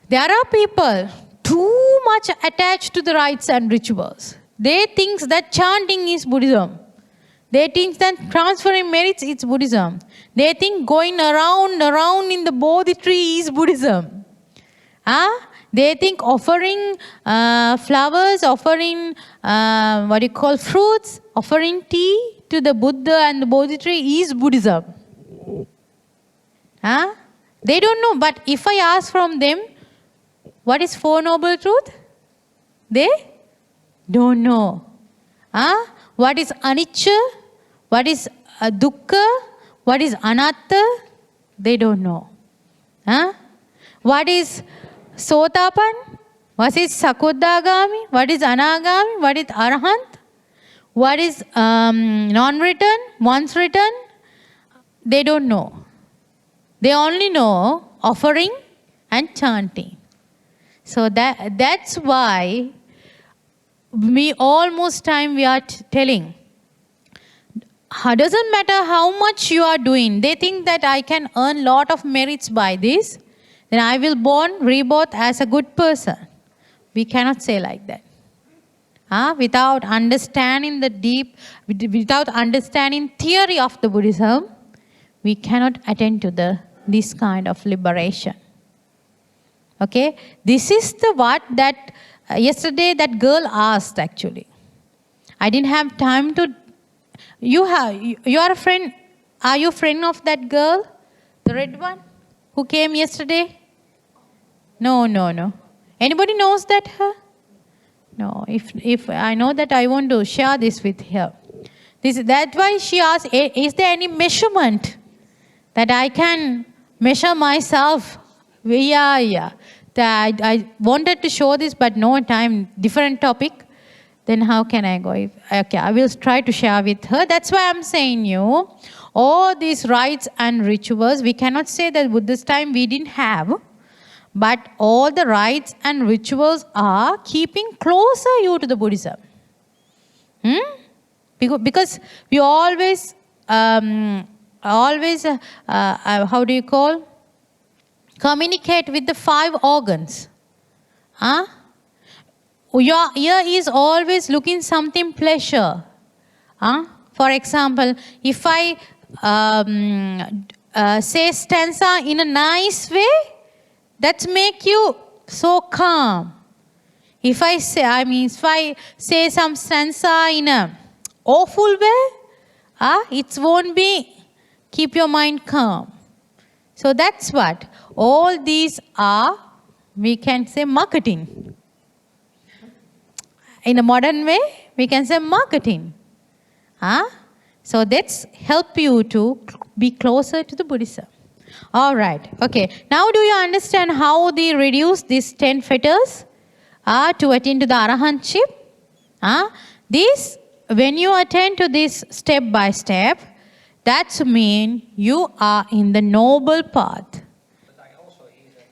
There are people too much attached to the rites and rituals. They think that chanting is Buddhism. They think that transferring merits is Buddhism. They think going around in the Bodhi tree is Buddhism. They think offering flowers, offering fruits, offering tea to the Buddha and the Bodhi tree is Buddhism. They don't know. But if I ask from them, what is Four Noble Truth? They don't know. What is anicca? What is dukkha? What is anatta? They don't know. What is sotapan? What is sakodagami? What is anagami? What is arahant? What is non-written? Once written? They don't know. They only know offering and chanting. So that's why we almost time we are telling, doesn't matter how much you are doing. They think that I can earn lot of merits by this, then I will rebirth as a good person. We cannot say like that. Without understanding without understanding theory of the Buddhism, we cannot attain to this kind of liberation. Okay, this is what that yesterday that girl asked actually. I didn't have time to. You are a friend. Are you a friend of that girl, the red one, who came yesterday? No. Anybody knows that her? No. If I know that, I want to share this with her. That's why she asked, is there any measurement that I can measure myself? Yeah. I wanted to show this, but no time, different topic. Then how can I go? Okay, I will try to share with her. That's why I'm saying you, all these rites and rituals, we cannot say that Buddhist time we didn't have, but all the rites and rituals are keeping closer you to the Buddhism. Because we always, how do you call? Communicate with the 5 organs. Your ear is always looking something pleasure. For example, if I say stanza in a nice way, that make you so calm. If I say some stanza in a awful way, it won't keep your mind calm. So that's what. All these are, we can say, marketing. In a modern way, we can say marketing. So that's help you to be closer to the Buddhism. All right. Okay. Now do you understand how they reduce these 10 fetters to attain to the arahantship? This, when you attain to this step by step, that means you are in the noble path. But I also hear that,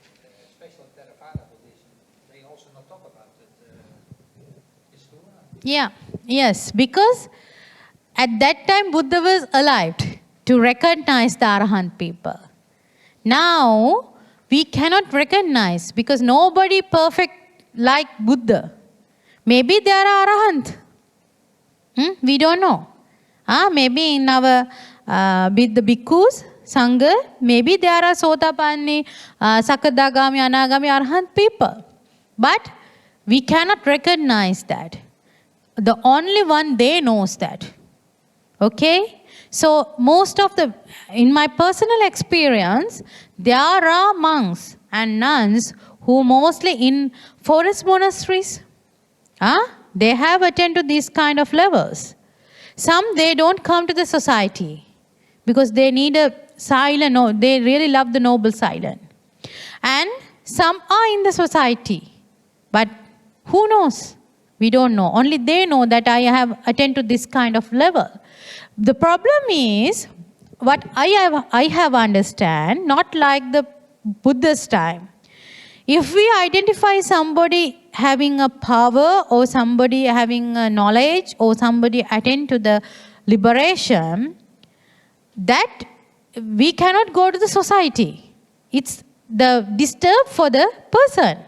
especially Theravada Buddhism, they also not talk about it. It's true. Yeah. Yes. Because at that time Buddha was alive to recognize the arahant people. Now we cannot recognize because nobody perfect like Buddha. Maybe they are arahant. We don't know. Maybe in our, with the bhikkhus, Sangha, maybe there are Sotapanni, Sakadagami, Anagami, Arhat people. But we cannot recognize that. The only one they knows that. Okay? So most of the, in my personal experience, there are monks and nuns who mostly in forest monasteries, they have attained to these kind of levels. Some, they don't come to the society because they need a silent, no, they really love the noble silent. And some are in the society, but who knows? We don't know. Only they know that I have attained to this kind of level. The problem is, what I have understand, not like the Buddha's time. If we identify somebody having a power or somebody having a knowledge or somebody attain to the liberation, that we cannot go to the society. It's the disturb for the person.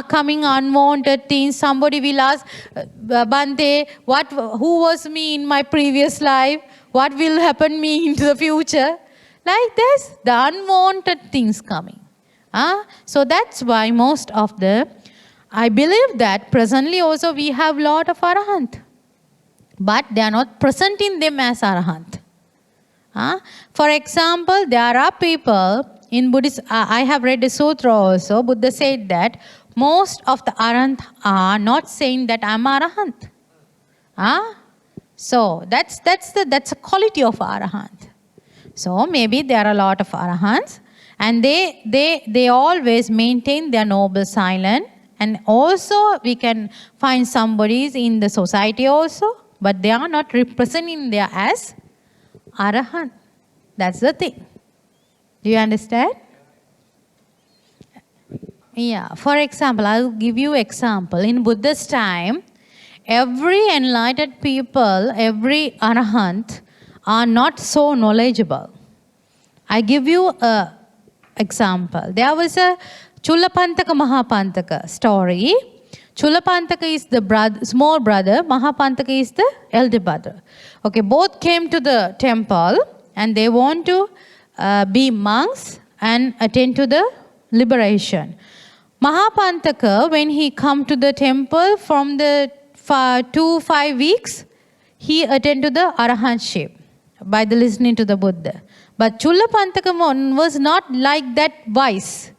Coming unwanted things, somebody will ask, Bante, who was me in my previous life? What will happen me into the future? Like this, the unwanted things coming. So that's why most of the, I believe that presently also we have lot of Arahant. But they are not presenting them as Arahant. For example, there are people in Buddhist, I have read a sutra also, Buddha said that most of the Arahant are not saying that I'm Arahant. So that's a quality of Arahant. So maybe there are a lot of Arahants and they always maintain their noble silence, and also we can find somebody in the society also, but they are not representing there as Arahant. That's the thing. Do you understand? Yeah. For example, I'll give you example. In Buddha's time, every enlightened people, every Arahant are not so knowledgeable. I give you an example. There was a Chulapantaka Mahapantaka story. Chulapantaka is the small brother, Mahapantaka is the elder brother. Okay, both came to the temple and they want to be monks and attain to the liberation. Mahapantaka, when he come to the temple from the 5 weeks, he attained to the arahantship by the listening to the Buddha. But Chulapantaka was not like that wise.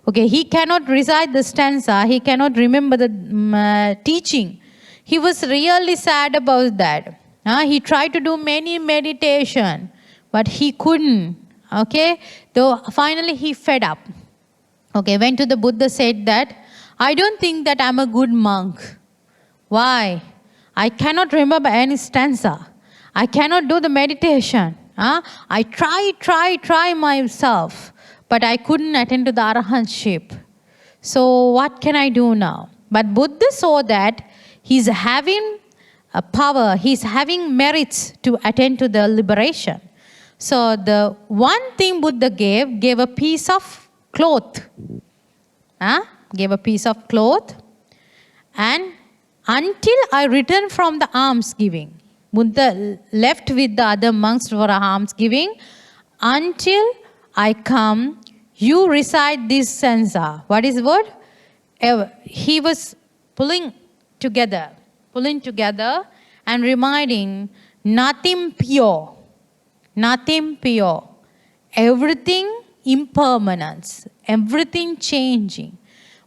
Okay, he cannot recite the stanza, he cannot remember the teaching. He was really sad about that. He tried to do many meditation, but he couldn't. Okay, though finally he fed up. Okay, went to the Buddha, said that, I don't think that I'm a good monk. Why? I cannot remember any stanza. I cannot do the meditation. I try myself, but I couldn't attain to the arahantship. So what can I do now? But Buddha saw that he's having a power, he's having merits to attain to the liberation. So the one thing Buddha gave a piece of cloth. Gave a piece of cloth. And until I return from the alms giving, Buddha left with the other monks for alms giving. Until I come, you recite this stanza. What is the word? He was pulling together and reminding, nothing pure, everything impermanence, everything changing.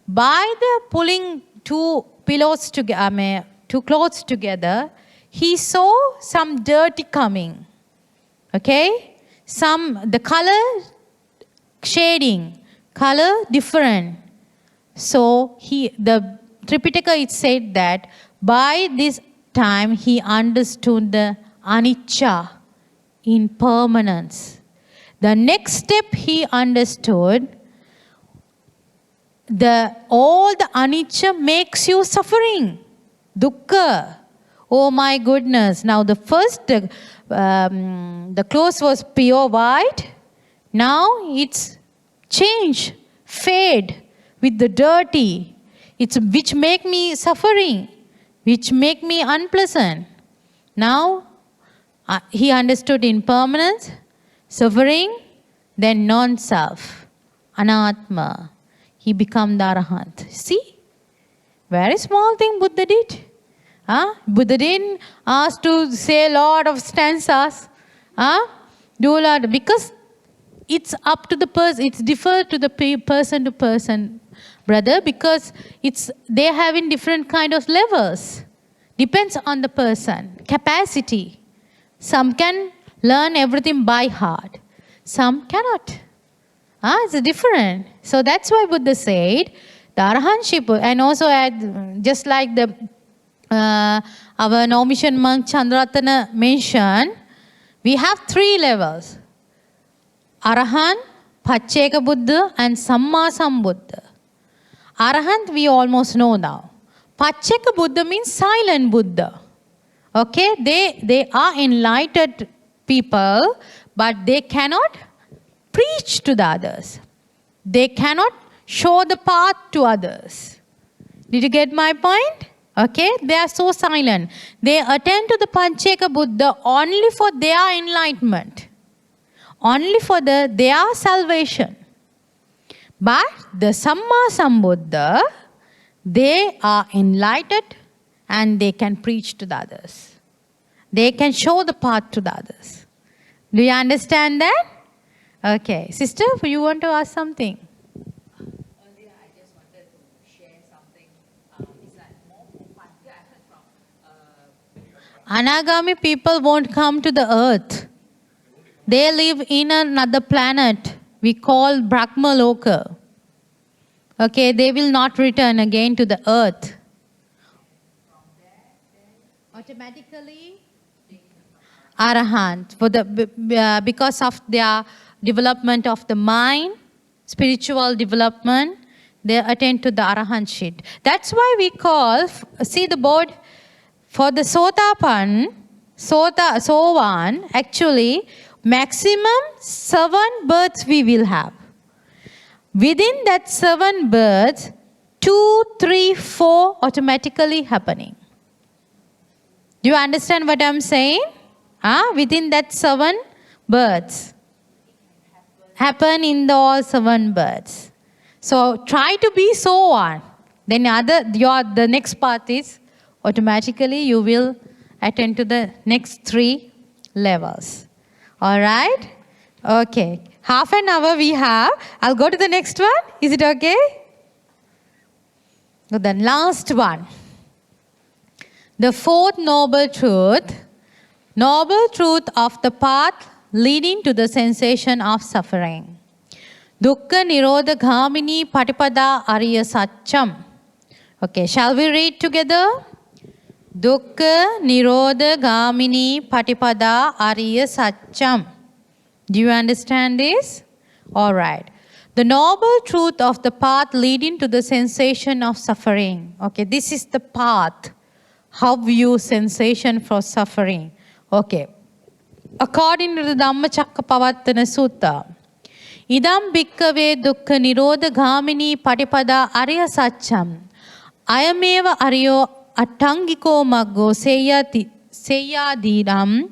By the pulling two clothes together, he saw some dirty coming. Okay? The color shading, color different. So the Tripitaka, it said that by this time he understood the anicca, impermanence. The next step he understood, all the anicca makes you suffering, dukkha. Oh my goodness! Now the first, the clothes was pure white. Now it's changed, fade with the dirty. Which make me suffering, which make me unpleasant. Now He understood impermanence, suffering, then non-self, anatma. He became the Arahant. See? Very small thing Buddha did. Buddha didn't ask to say a lot of stanzas. Do a lot, because it's up to the person, it's differ to the person to person, brother, because they're having different kind of levels. Depends on the person, capacity. Some can learn everything by heart. Some cannot. It's different. So that's why Buddha said, the arahantship, and also just like the our Novitiate monk Chandraratana mentioned, we have 3 levels. Arahant, Pacceka Buddha, and Samma Sambuddha. Arahant we almost know now. Pacceka Buddha means silent Buddha. Okay, they are enlightened people, but they cannot preach to the others. They cannot show the path to others. Did you get my point? Okay, they are so silent. They attend to the Pacceka Buddha only for their enlightenment, only for their salvation. But the Samma Sambuddha, they are enlightened and they can preach to the others. They can show the path to the others. Do you understand that? Okay. Sister, you want to ask something? Earlier, I just wanted to share something. It's like more fun. I heard from Anagami people won't come to the earth. They live in another planet we call Brahma Loka. Okay, they will not return again to the earth. Automatically, Arahant, because of their development of the mind, spiritual development, they attain to the Arahantship. That's why we call, see the board, for the Sotapan, Sovan, actually, maximum 7 births we will have. Within that 7 births, 2, 3, 4 automatically happening. Do you understand what I'm saying? Within that 7 births. Happen in all 7 births. So try to be so on. Then the next path is automatically you will attend to the next 3 levels. All right? Okay. Half an hour we have. I'll go to the next one. Is it okay? The last one. The 4th noble truth of the path leading to the sensation of suffering. Dukkha Nirodha Ghamini Patipada Ariya Satcham. Okay, shall we read together? Dukkha Nirodha Ghamini Patipada Ariya Satcham. Do you understand this? All right. The noble truth of the path leading to the sensation of suffering. Okay, this is the path. How view sensation for suffering. Okay. According to the Dhammacakkappavattana Sutta, Idam bhikkave dukkha nirodha ghamini patipada arya satcham ayameva aryo attangiko maggo seyadiram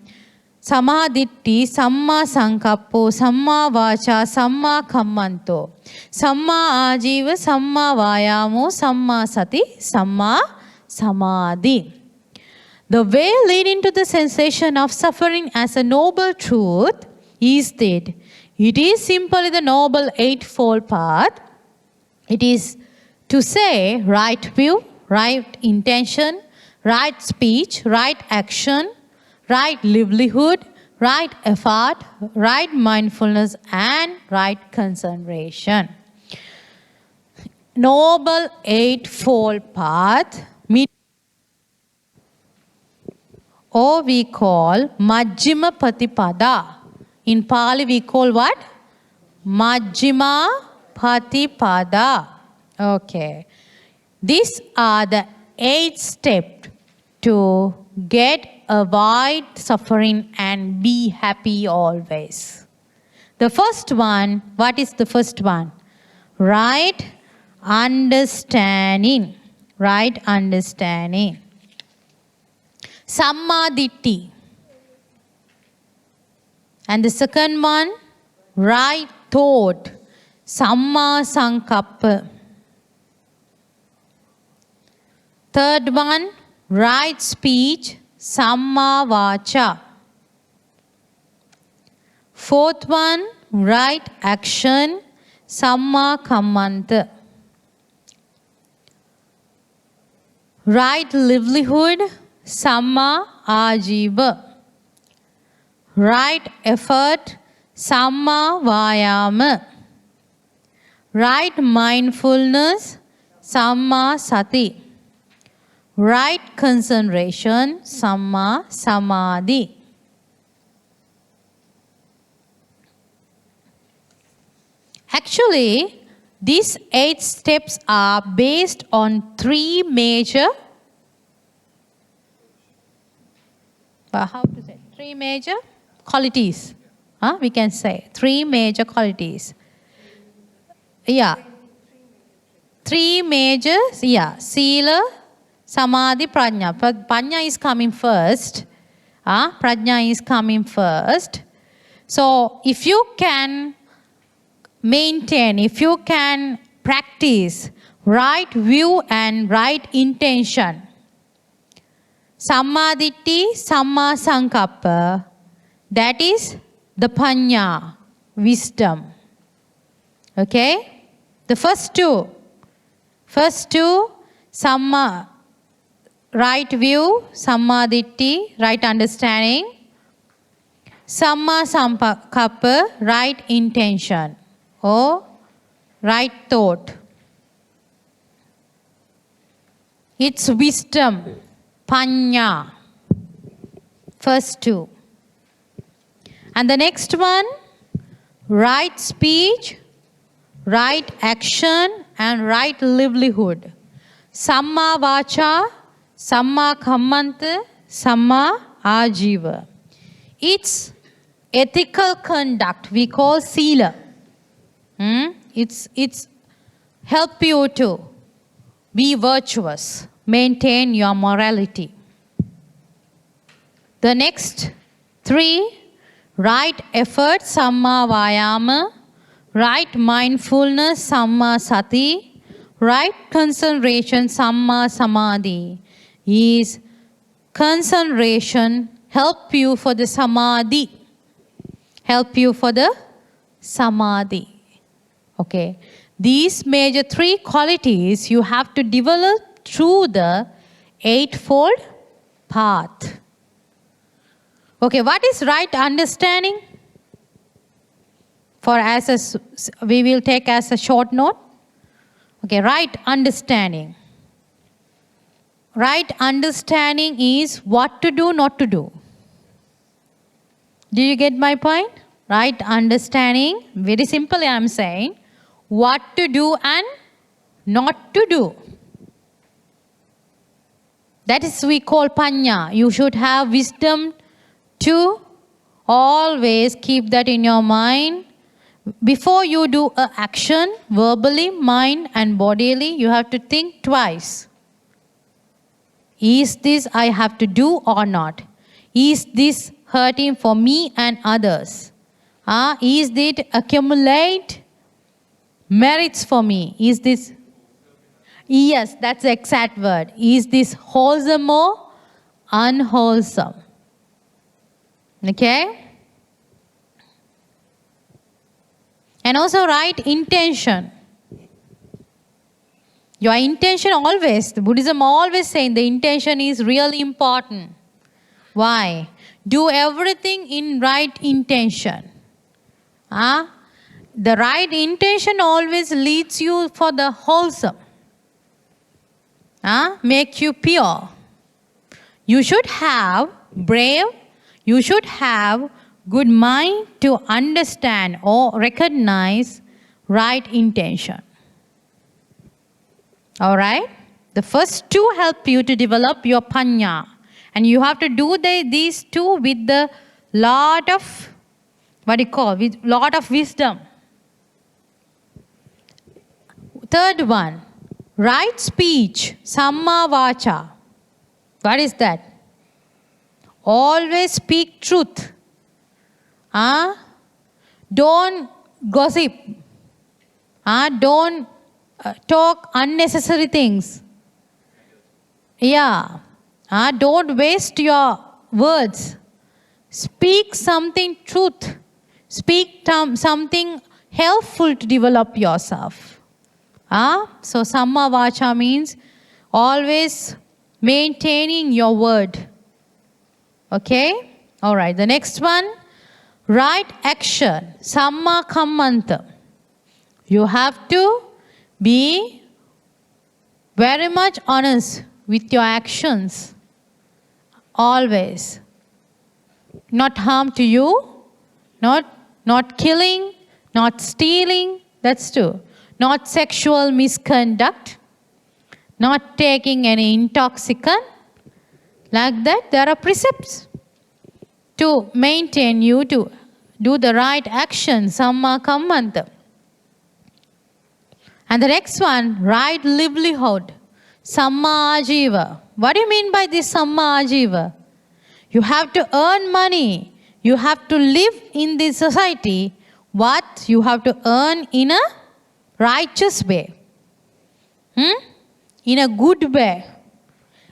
samadhitti samma sankappo samma vacha samma kammanto samma ajiva samma vayamo samma sati samma samadhi. The way leading to the sensation of suffering as a noble truth is that it is simply the noble eightfold path. It is to say right view, right intention, right speech, right action, right livelihood, right effort, right mindfulness, and right concentration. Noble eightfold path, or we call Majjhima Patipada. In Pali we call what? Majjhima Patipada. Okay. These are the 8 steps to avoid suffering and be happy always. The first one, what is the first one? Right understanding. Right understanding. Samma Ditti. And the second one, right thought, Samma Sankappa. Third one, right speech, Samma Vacha. Fourth one, right action, Samma Kammanta. Right livelihood, Samma Ajiva. Right effort, Samma Vayama. Right mindfulness, Samma Sati. Right concentration, Samma Samadhi. Actually, these 8 steps are based on 3 major, how to say, 3 major qualities. We can say 3 major qualities. Yeah. 3 majors, yeah. Sila, Samadhi, Prajna. Prajna is coming first. Prajna is coming first. So, if you can maintain, if you can practice right view and right intention, Sammaditthi, Samma Sankappa, that is the Panya, wisdom. Okay? The first two, Samma, right view, Sammaditthi, right understanding, Samma Sankappa, right intention or right thought. It's wisdom, Panya, first two. And the next one, right speech, right action and right livelihood. Samma Vacha, Samma Kammanta, Samma Ajiva. It's ethical conduct, we call Sila. It's help you to be virtuous, maintain your morality. The next 3, right effort, Samma Vayama, right mindfulness, Samma Sati, right concentration, Samma Samadhi, is concentration help you for the Samadhi. Help you for the Samadhi. Okay. These major 3 qualities you have to develop through the 8-fold path. Okay, what is right understanding? We will take as a short note. Okay, right understanding. Right understanding is what to do, not to do. Do you get my point? Right understanding, very simply I am saying, what to do and not to do. That is we call Panya. You should have wisdom to always keep that in your mind. Before you do an action, verbally, mind and bodily, you have to think twice. Is this I have to do or not? Is this hurting for me and others? Is it accumulate merits for me? Is this? Yes, that's the exact word. Is this wholesome or unwholesome? Okay? And also right intention. Your intention always, the Buddhism always saying the intention is really important. Why? Do everything in right intention. The right intention always leads you for the wholesome. Make you pure. You should have brave, you should have good mind to understand or recognize right intention. Alright? The first 2 help you to develop your panya. And you have to do these 2 with the lot of, with lot of wisdom. Third one, right speech, Samma Vacha. What is that? Always speak truth. Don't gossip. Don't talk unnecessary things. Yeah. Don't waste your words. Speak something truth. Speak something helpful to develop yourself. So Samma Vacha means always maintaining your word. Okay? Alright, the next one. Right action. Samma Kammanta. You have to be very much honest with your actions. Always. Not harm to you. Not killing. Not stealing. That's true. Not sexual misconduct. Not taking any intoxicant. Like that, there are precepts to maintain you to do the right action. Samma Kammanta. And the next one, right livelihood. Samma Ajiva. What do you mean by this Samma Ajiva? You have to earn money. You have to live in this society. What? You have to earn in a righteous way. In a good way.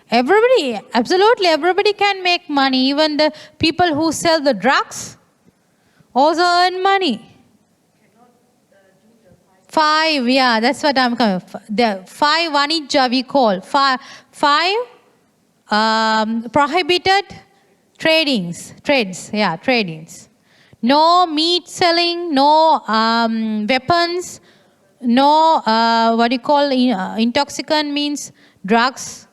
Everybody, absolutely everybody can make money. Even the people who sell the drugs also earn money. 5, yeah, that's what I'm coming. The 5 vanijja we call. 5 prohibited trades. No meat selling, no weapons, no intoxicant means drugs,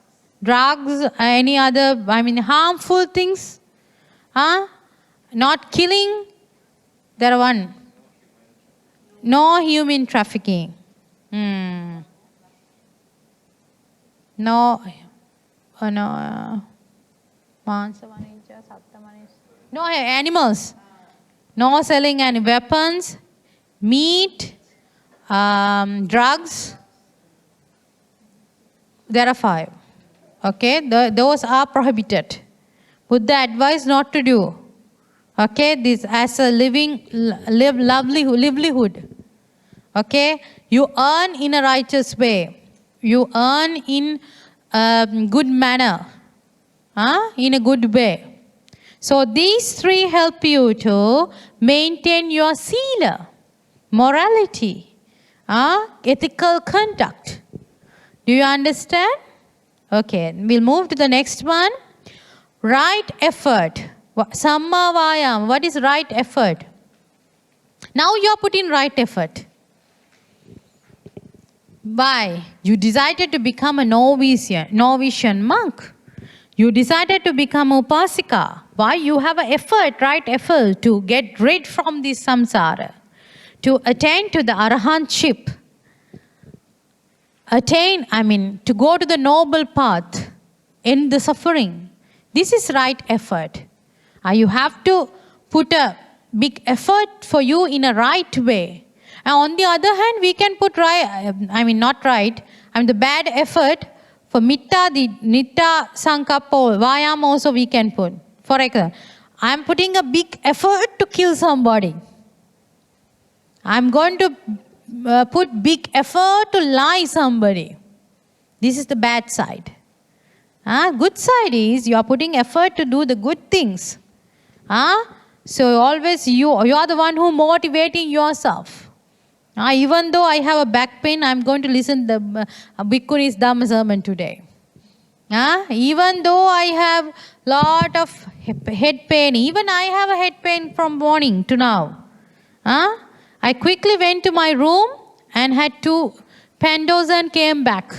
any other, harmful things. Not killing. There are one. No human trafficking. No animals. No selling any weapons, meat, drugs. There are 5. Okay, those are prohibited. Buddha advised not to do. Okay, this as a livelihood. Okay, you earn in a righteous way. You earn in a good manner. In a good way. So these 3 help you to maintain your sila, morality, ethical conduct. Do you understand? Okay, we'll move to the next one. Right effort. Samma Vayam. What is right effort? Now you are putting right effort. Why? You decided to become a Novitiate monk. You decided to become Upasika. Why? You have an effort, right effort to get rid from this samsara. To attain to the arahantship. To go to the noble path. End the suffering. This is right effort. You have to put a big effort for you in a right way. And on the other hand, we can put the bad effort for mitta, the nitta sankappo, vayam also we can put. For example, I am putting a big effort to kill somebody. I am going to put big effort to lie somebody. This is the bad side. Good side is you are putting effort to do the good things. So always you are the one who motivating yourself. Even though I have a back pain, I am going to listen to the Bhikkhuni's Dhamma sermon today. Even though I have lot of head pain, even I have a head pain from morning to now. I quickly went to my room and had 2 pandos and came back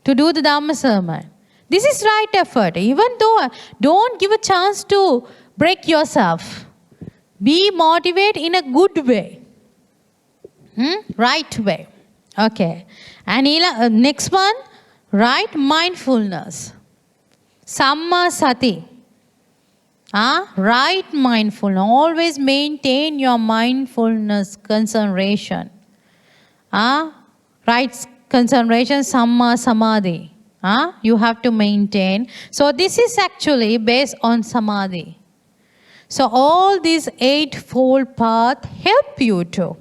to do the Dhamma sermon. This is right effort. Even though, don't give a chance to break yourself. Be motivated in a good way. Right way. Okay. And next one, right mindfulness. Samma sati. Right mindfulness. Always maintain your mindfulness concentration. Right concentration, samma samadhi. You have to maintain. So this is actually based on samadhi. So all these eightfold path help you to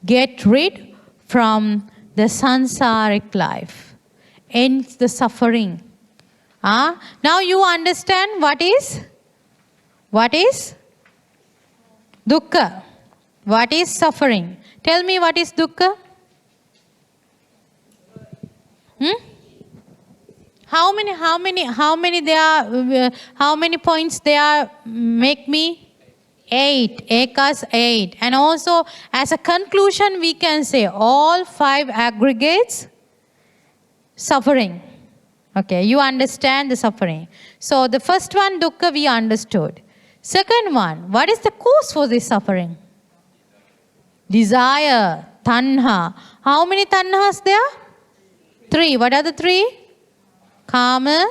get rid from the sansaric life, ends the suffering. Now you understand what is dukkha, what is suffering. Tell me what is dukkha? How many there are, how many points they are, make me? 8. Ekas 8. And also as a conclusion we can say all 5 aggregates suffering. Okay, you understand the suffering. So the first one, dukkha, we understood. Second one, what is the cause for this suffering? Desire, tanha. How many tanhas there? 3. What are the 3? Kama,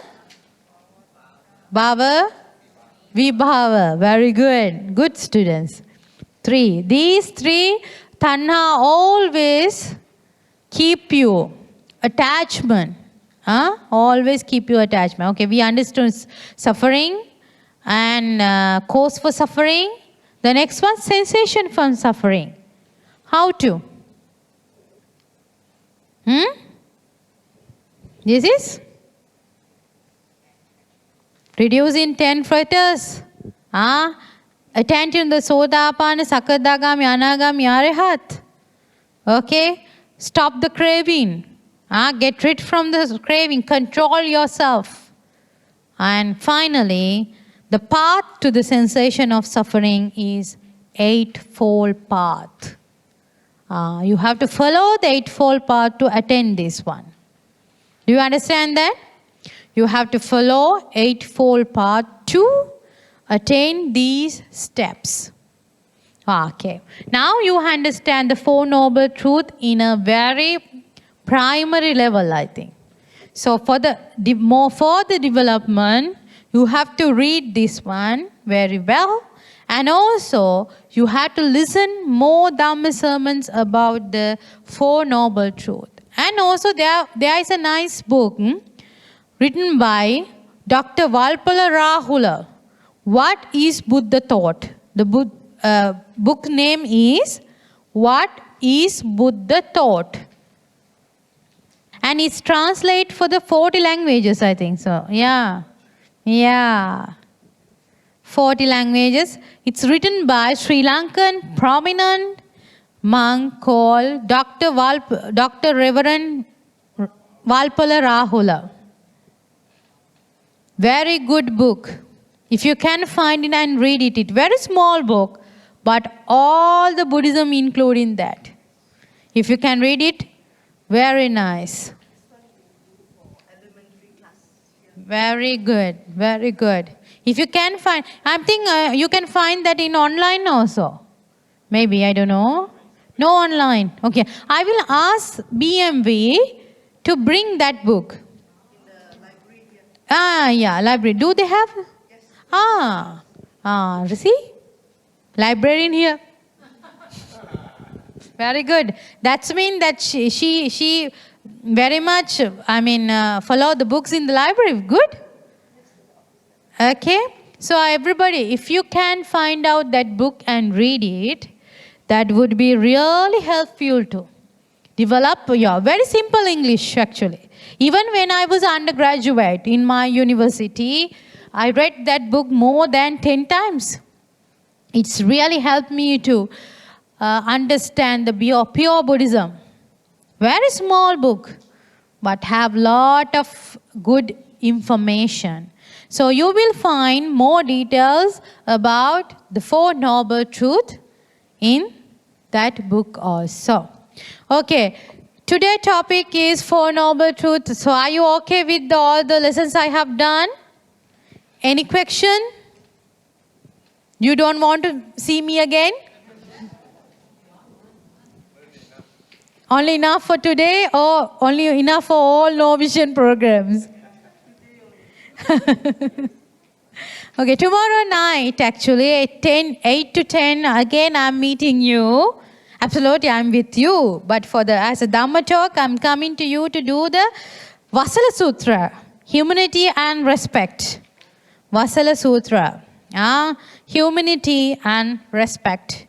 bhava, vibhava. Very good. Good students. 3. These 3 tanha always keep you attachment. Always keep you attachment. Okay, we understood suffering and cause for suffering. The next one, sensation from suffering. How to? This is reduce in 10 fetters. Attention the Sodapana, Sakadagami, Anagami, Arihat. Okay? Stop the craving. Get rid from the craving. Control yourself. And finally, the path to the sensation of suffering is eightfold path. You have to follow the eightfold path to attain this one. Do you understand that? You have to follow eightfold path to attain these steps. Okay. Now you understand the Four Noble Truths in a very primary level, I think. So for the more further development, you have to read this one very well. And also, you have to listen more Dhamma sermons about the Four Noble Truths. And also, there is a nice book written by Dr. Valpala Rahula. What is Buddha Thought? The book name is What is Buddha Thought? And it's translated for the 40 languages, I think so. Yeah. 40 languages. It's written by Sri Lankan prominent monk called Dr. Reverend Valpala Rahula. Very good book. If you can find it and read it, it's very small book, but all the Buddhism included in that. If you can read it, very nice. Very good, very good. If you can find, I think you can find that in online also. Maybe, I don't know. No online. Okay. I will ask BMV to bring that book. In the library here. Yeah, library. Do they have? Yes. See? Librarian here. Very good. That's mean that she very much, follow the books in the library. Good? Okay. So everybody, if you can find out that book and read it, that would be really helpful to develop your very simple English actually. Even when I was undergraduate in my university, I read that book more than 10 times. It's really helped me to understand the pure Buddhism. Very small book, but have lot of good information. So you will find more details about the Four Noble Truths in that book also. Okay, today's topic is Four Noble Truths. So are you okay with all the lessons I have done? Any question? You don't want to see me again? Only enough for today or only enough for all no vision programs? Okay, tomorrow night actually at 8 to 10, again I'm meeting you. Absolutely, I'm with you. But as a Dhamma talk, I'm coming to you to do the Vasala Sutra, Humanity and Respect. Vasala Sutra. humanity and respect.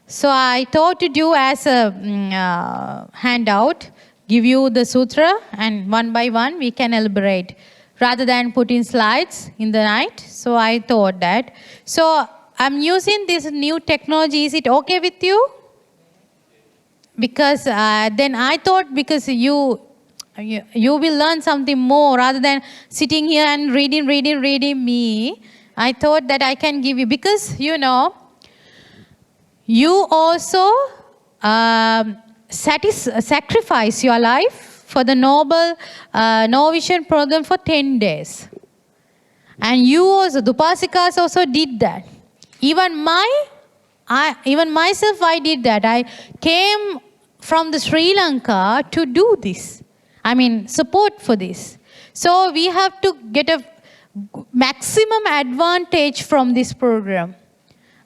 So I thought to do as a handout, give you the sutra, and one by one we can elaborate rather than put in slides in the night. So I thought that. So I'm using this new technology. Is it okay with you? Because then I thought, because you will learn something more rather than sitting here and reading me. I thought that I can give you, because you also sacrifice your life for the noble Novitiate program for 10 days. And you also, the Upasikas also did that. Even myself, I did that. I came from the Sri Lanka to do this. I mean, support for this. So we have to get a maximum advantage from this program.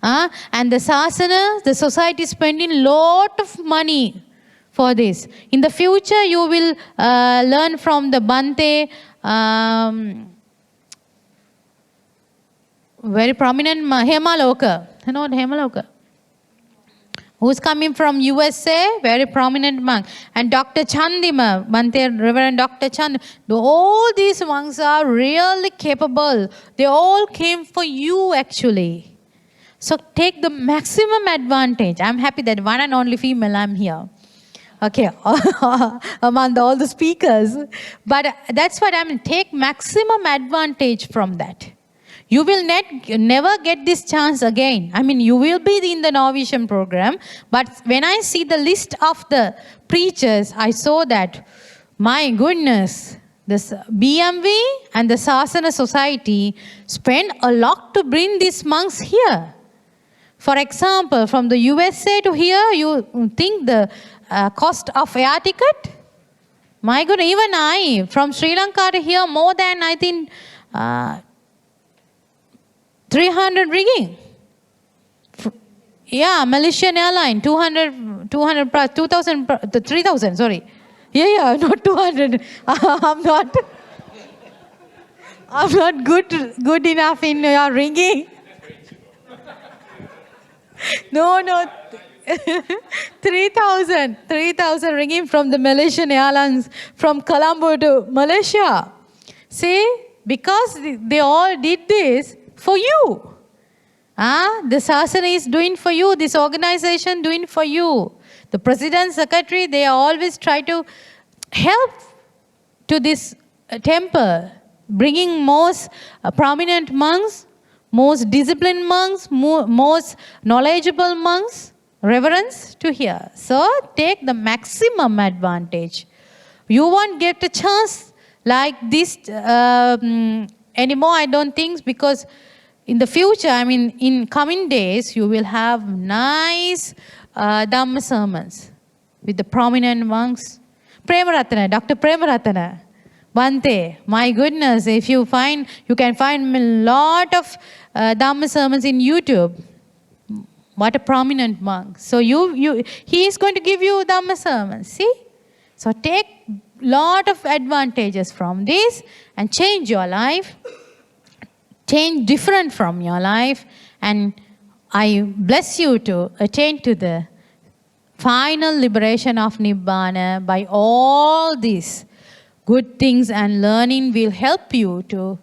And the Sasana, the society is spending lot of money for this. In the future, you will learn from the Bhante, very prominent Hemaloka. You know Hemaloka? Who's coming from USA, very prominent monk. And Dr. Chandima, Bhante, Reverend Dr. Chandima. All these monks are really capable. They all came for you actually. So take the maximum advantage. I'm happy that one and only female I'm here. Okay, among all the speakers. But that's what I mean, take maximum advantage from that. You will never get this chance again. I mean, you will be in the Novitiate program, but when I see the list of the preachers, I saw that, my goodness, this BMV and the Sasana Society spend a lot to bring these monks here. For example, from the USA to here, you think the cost of air ticket? My goodness, even I, from Sri Lanka to here, more than, I think, 300 ringgit. Yeah, Malaysian airline, 200 plus, 2,000, 3,000, sorry. Yeah, not 200. I'm not good enough in your ringing. No, 3,000 ringing from the Malaysian Airlines from Colombo to Malaysia. See, because they all did this for you. The Sasana is doing for you, this organization doing for you. The president, secretary, they always try to help to this temple, bringing most prominent monks, most disciplined monks, most knowledgeable monks, reverence to here. So take the maximum advantage. You won't get a chance like this anymore, I don't think, because in the future, I mean, in coming days, you will have nice Dhamma sermons with the prominent monks. Premaratana, Dr. Premaratana. Bhante, my goodness, if you find, you can find a lot of Dhamma sermons in YouTube. What a prominent monk. So he is going to give you Dhamma sermons, see? So take lot of advantages from this and change your life. Change different from your life. And I bless you to attain to the final liberation of Nibbana by all these good things, and learning will help you to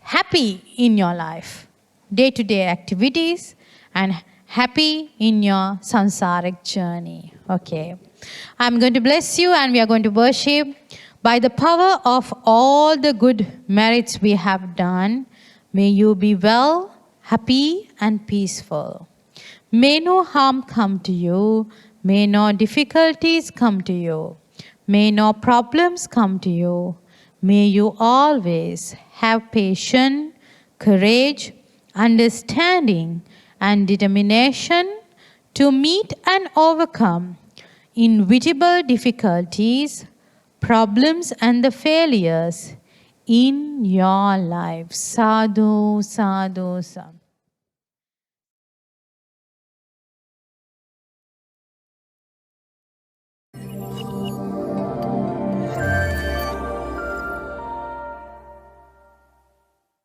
happy in your life, day-to-day activities, and happy in your samsaric journey. Okay. I'm going to bless you, and we are going to worship. By the power of all the good merits we have done, may you be well, happy, and peaceful. May no harm come to you. May no difficulties come to you. May no problems come to you. May you always have patience, courage, understanding, and determination to meet and overcome inevitable difficulties, problems, and the failures in your life. Sadhu, sadhu, sadhu.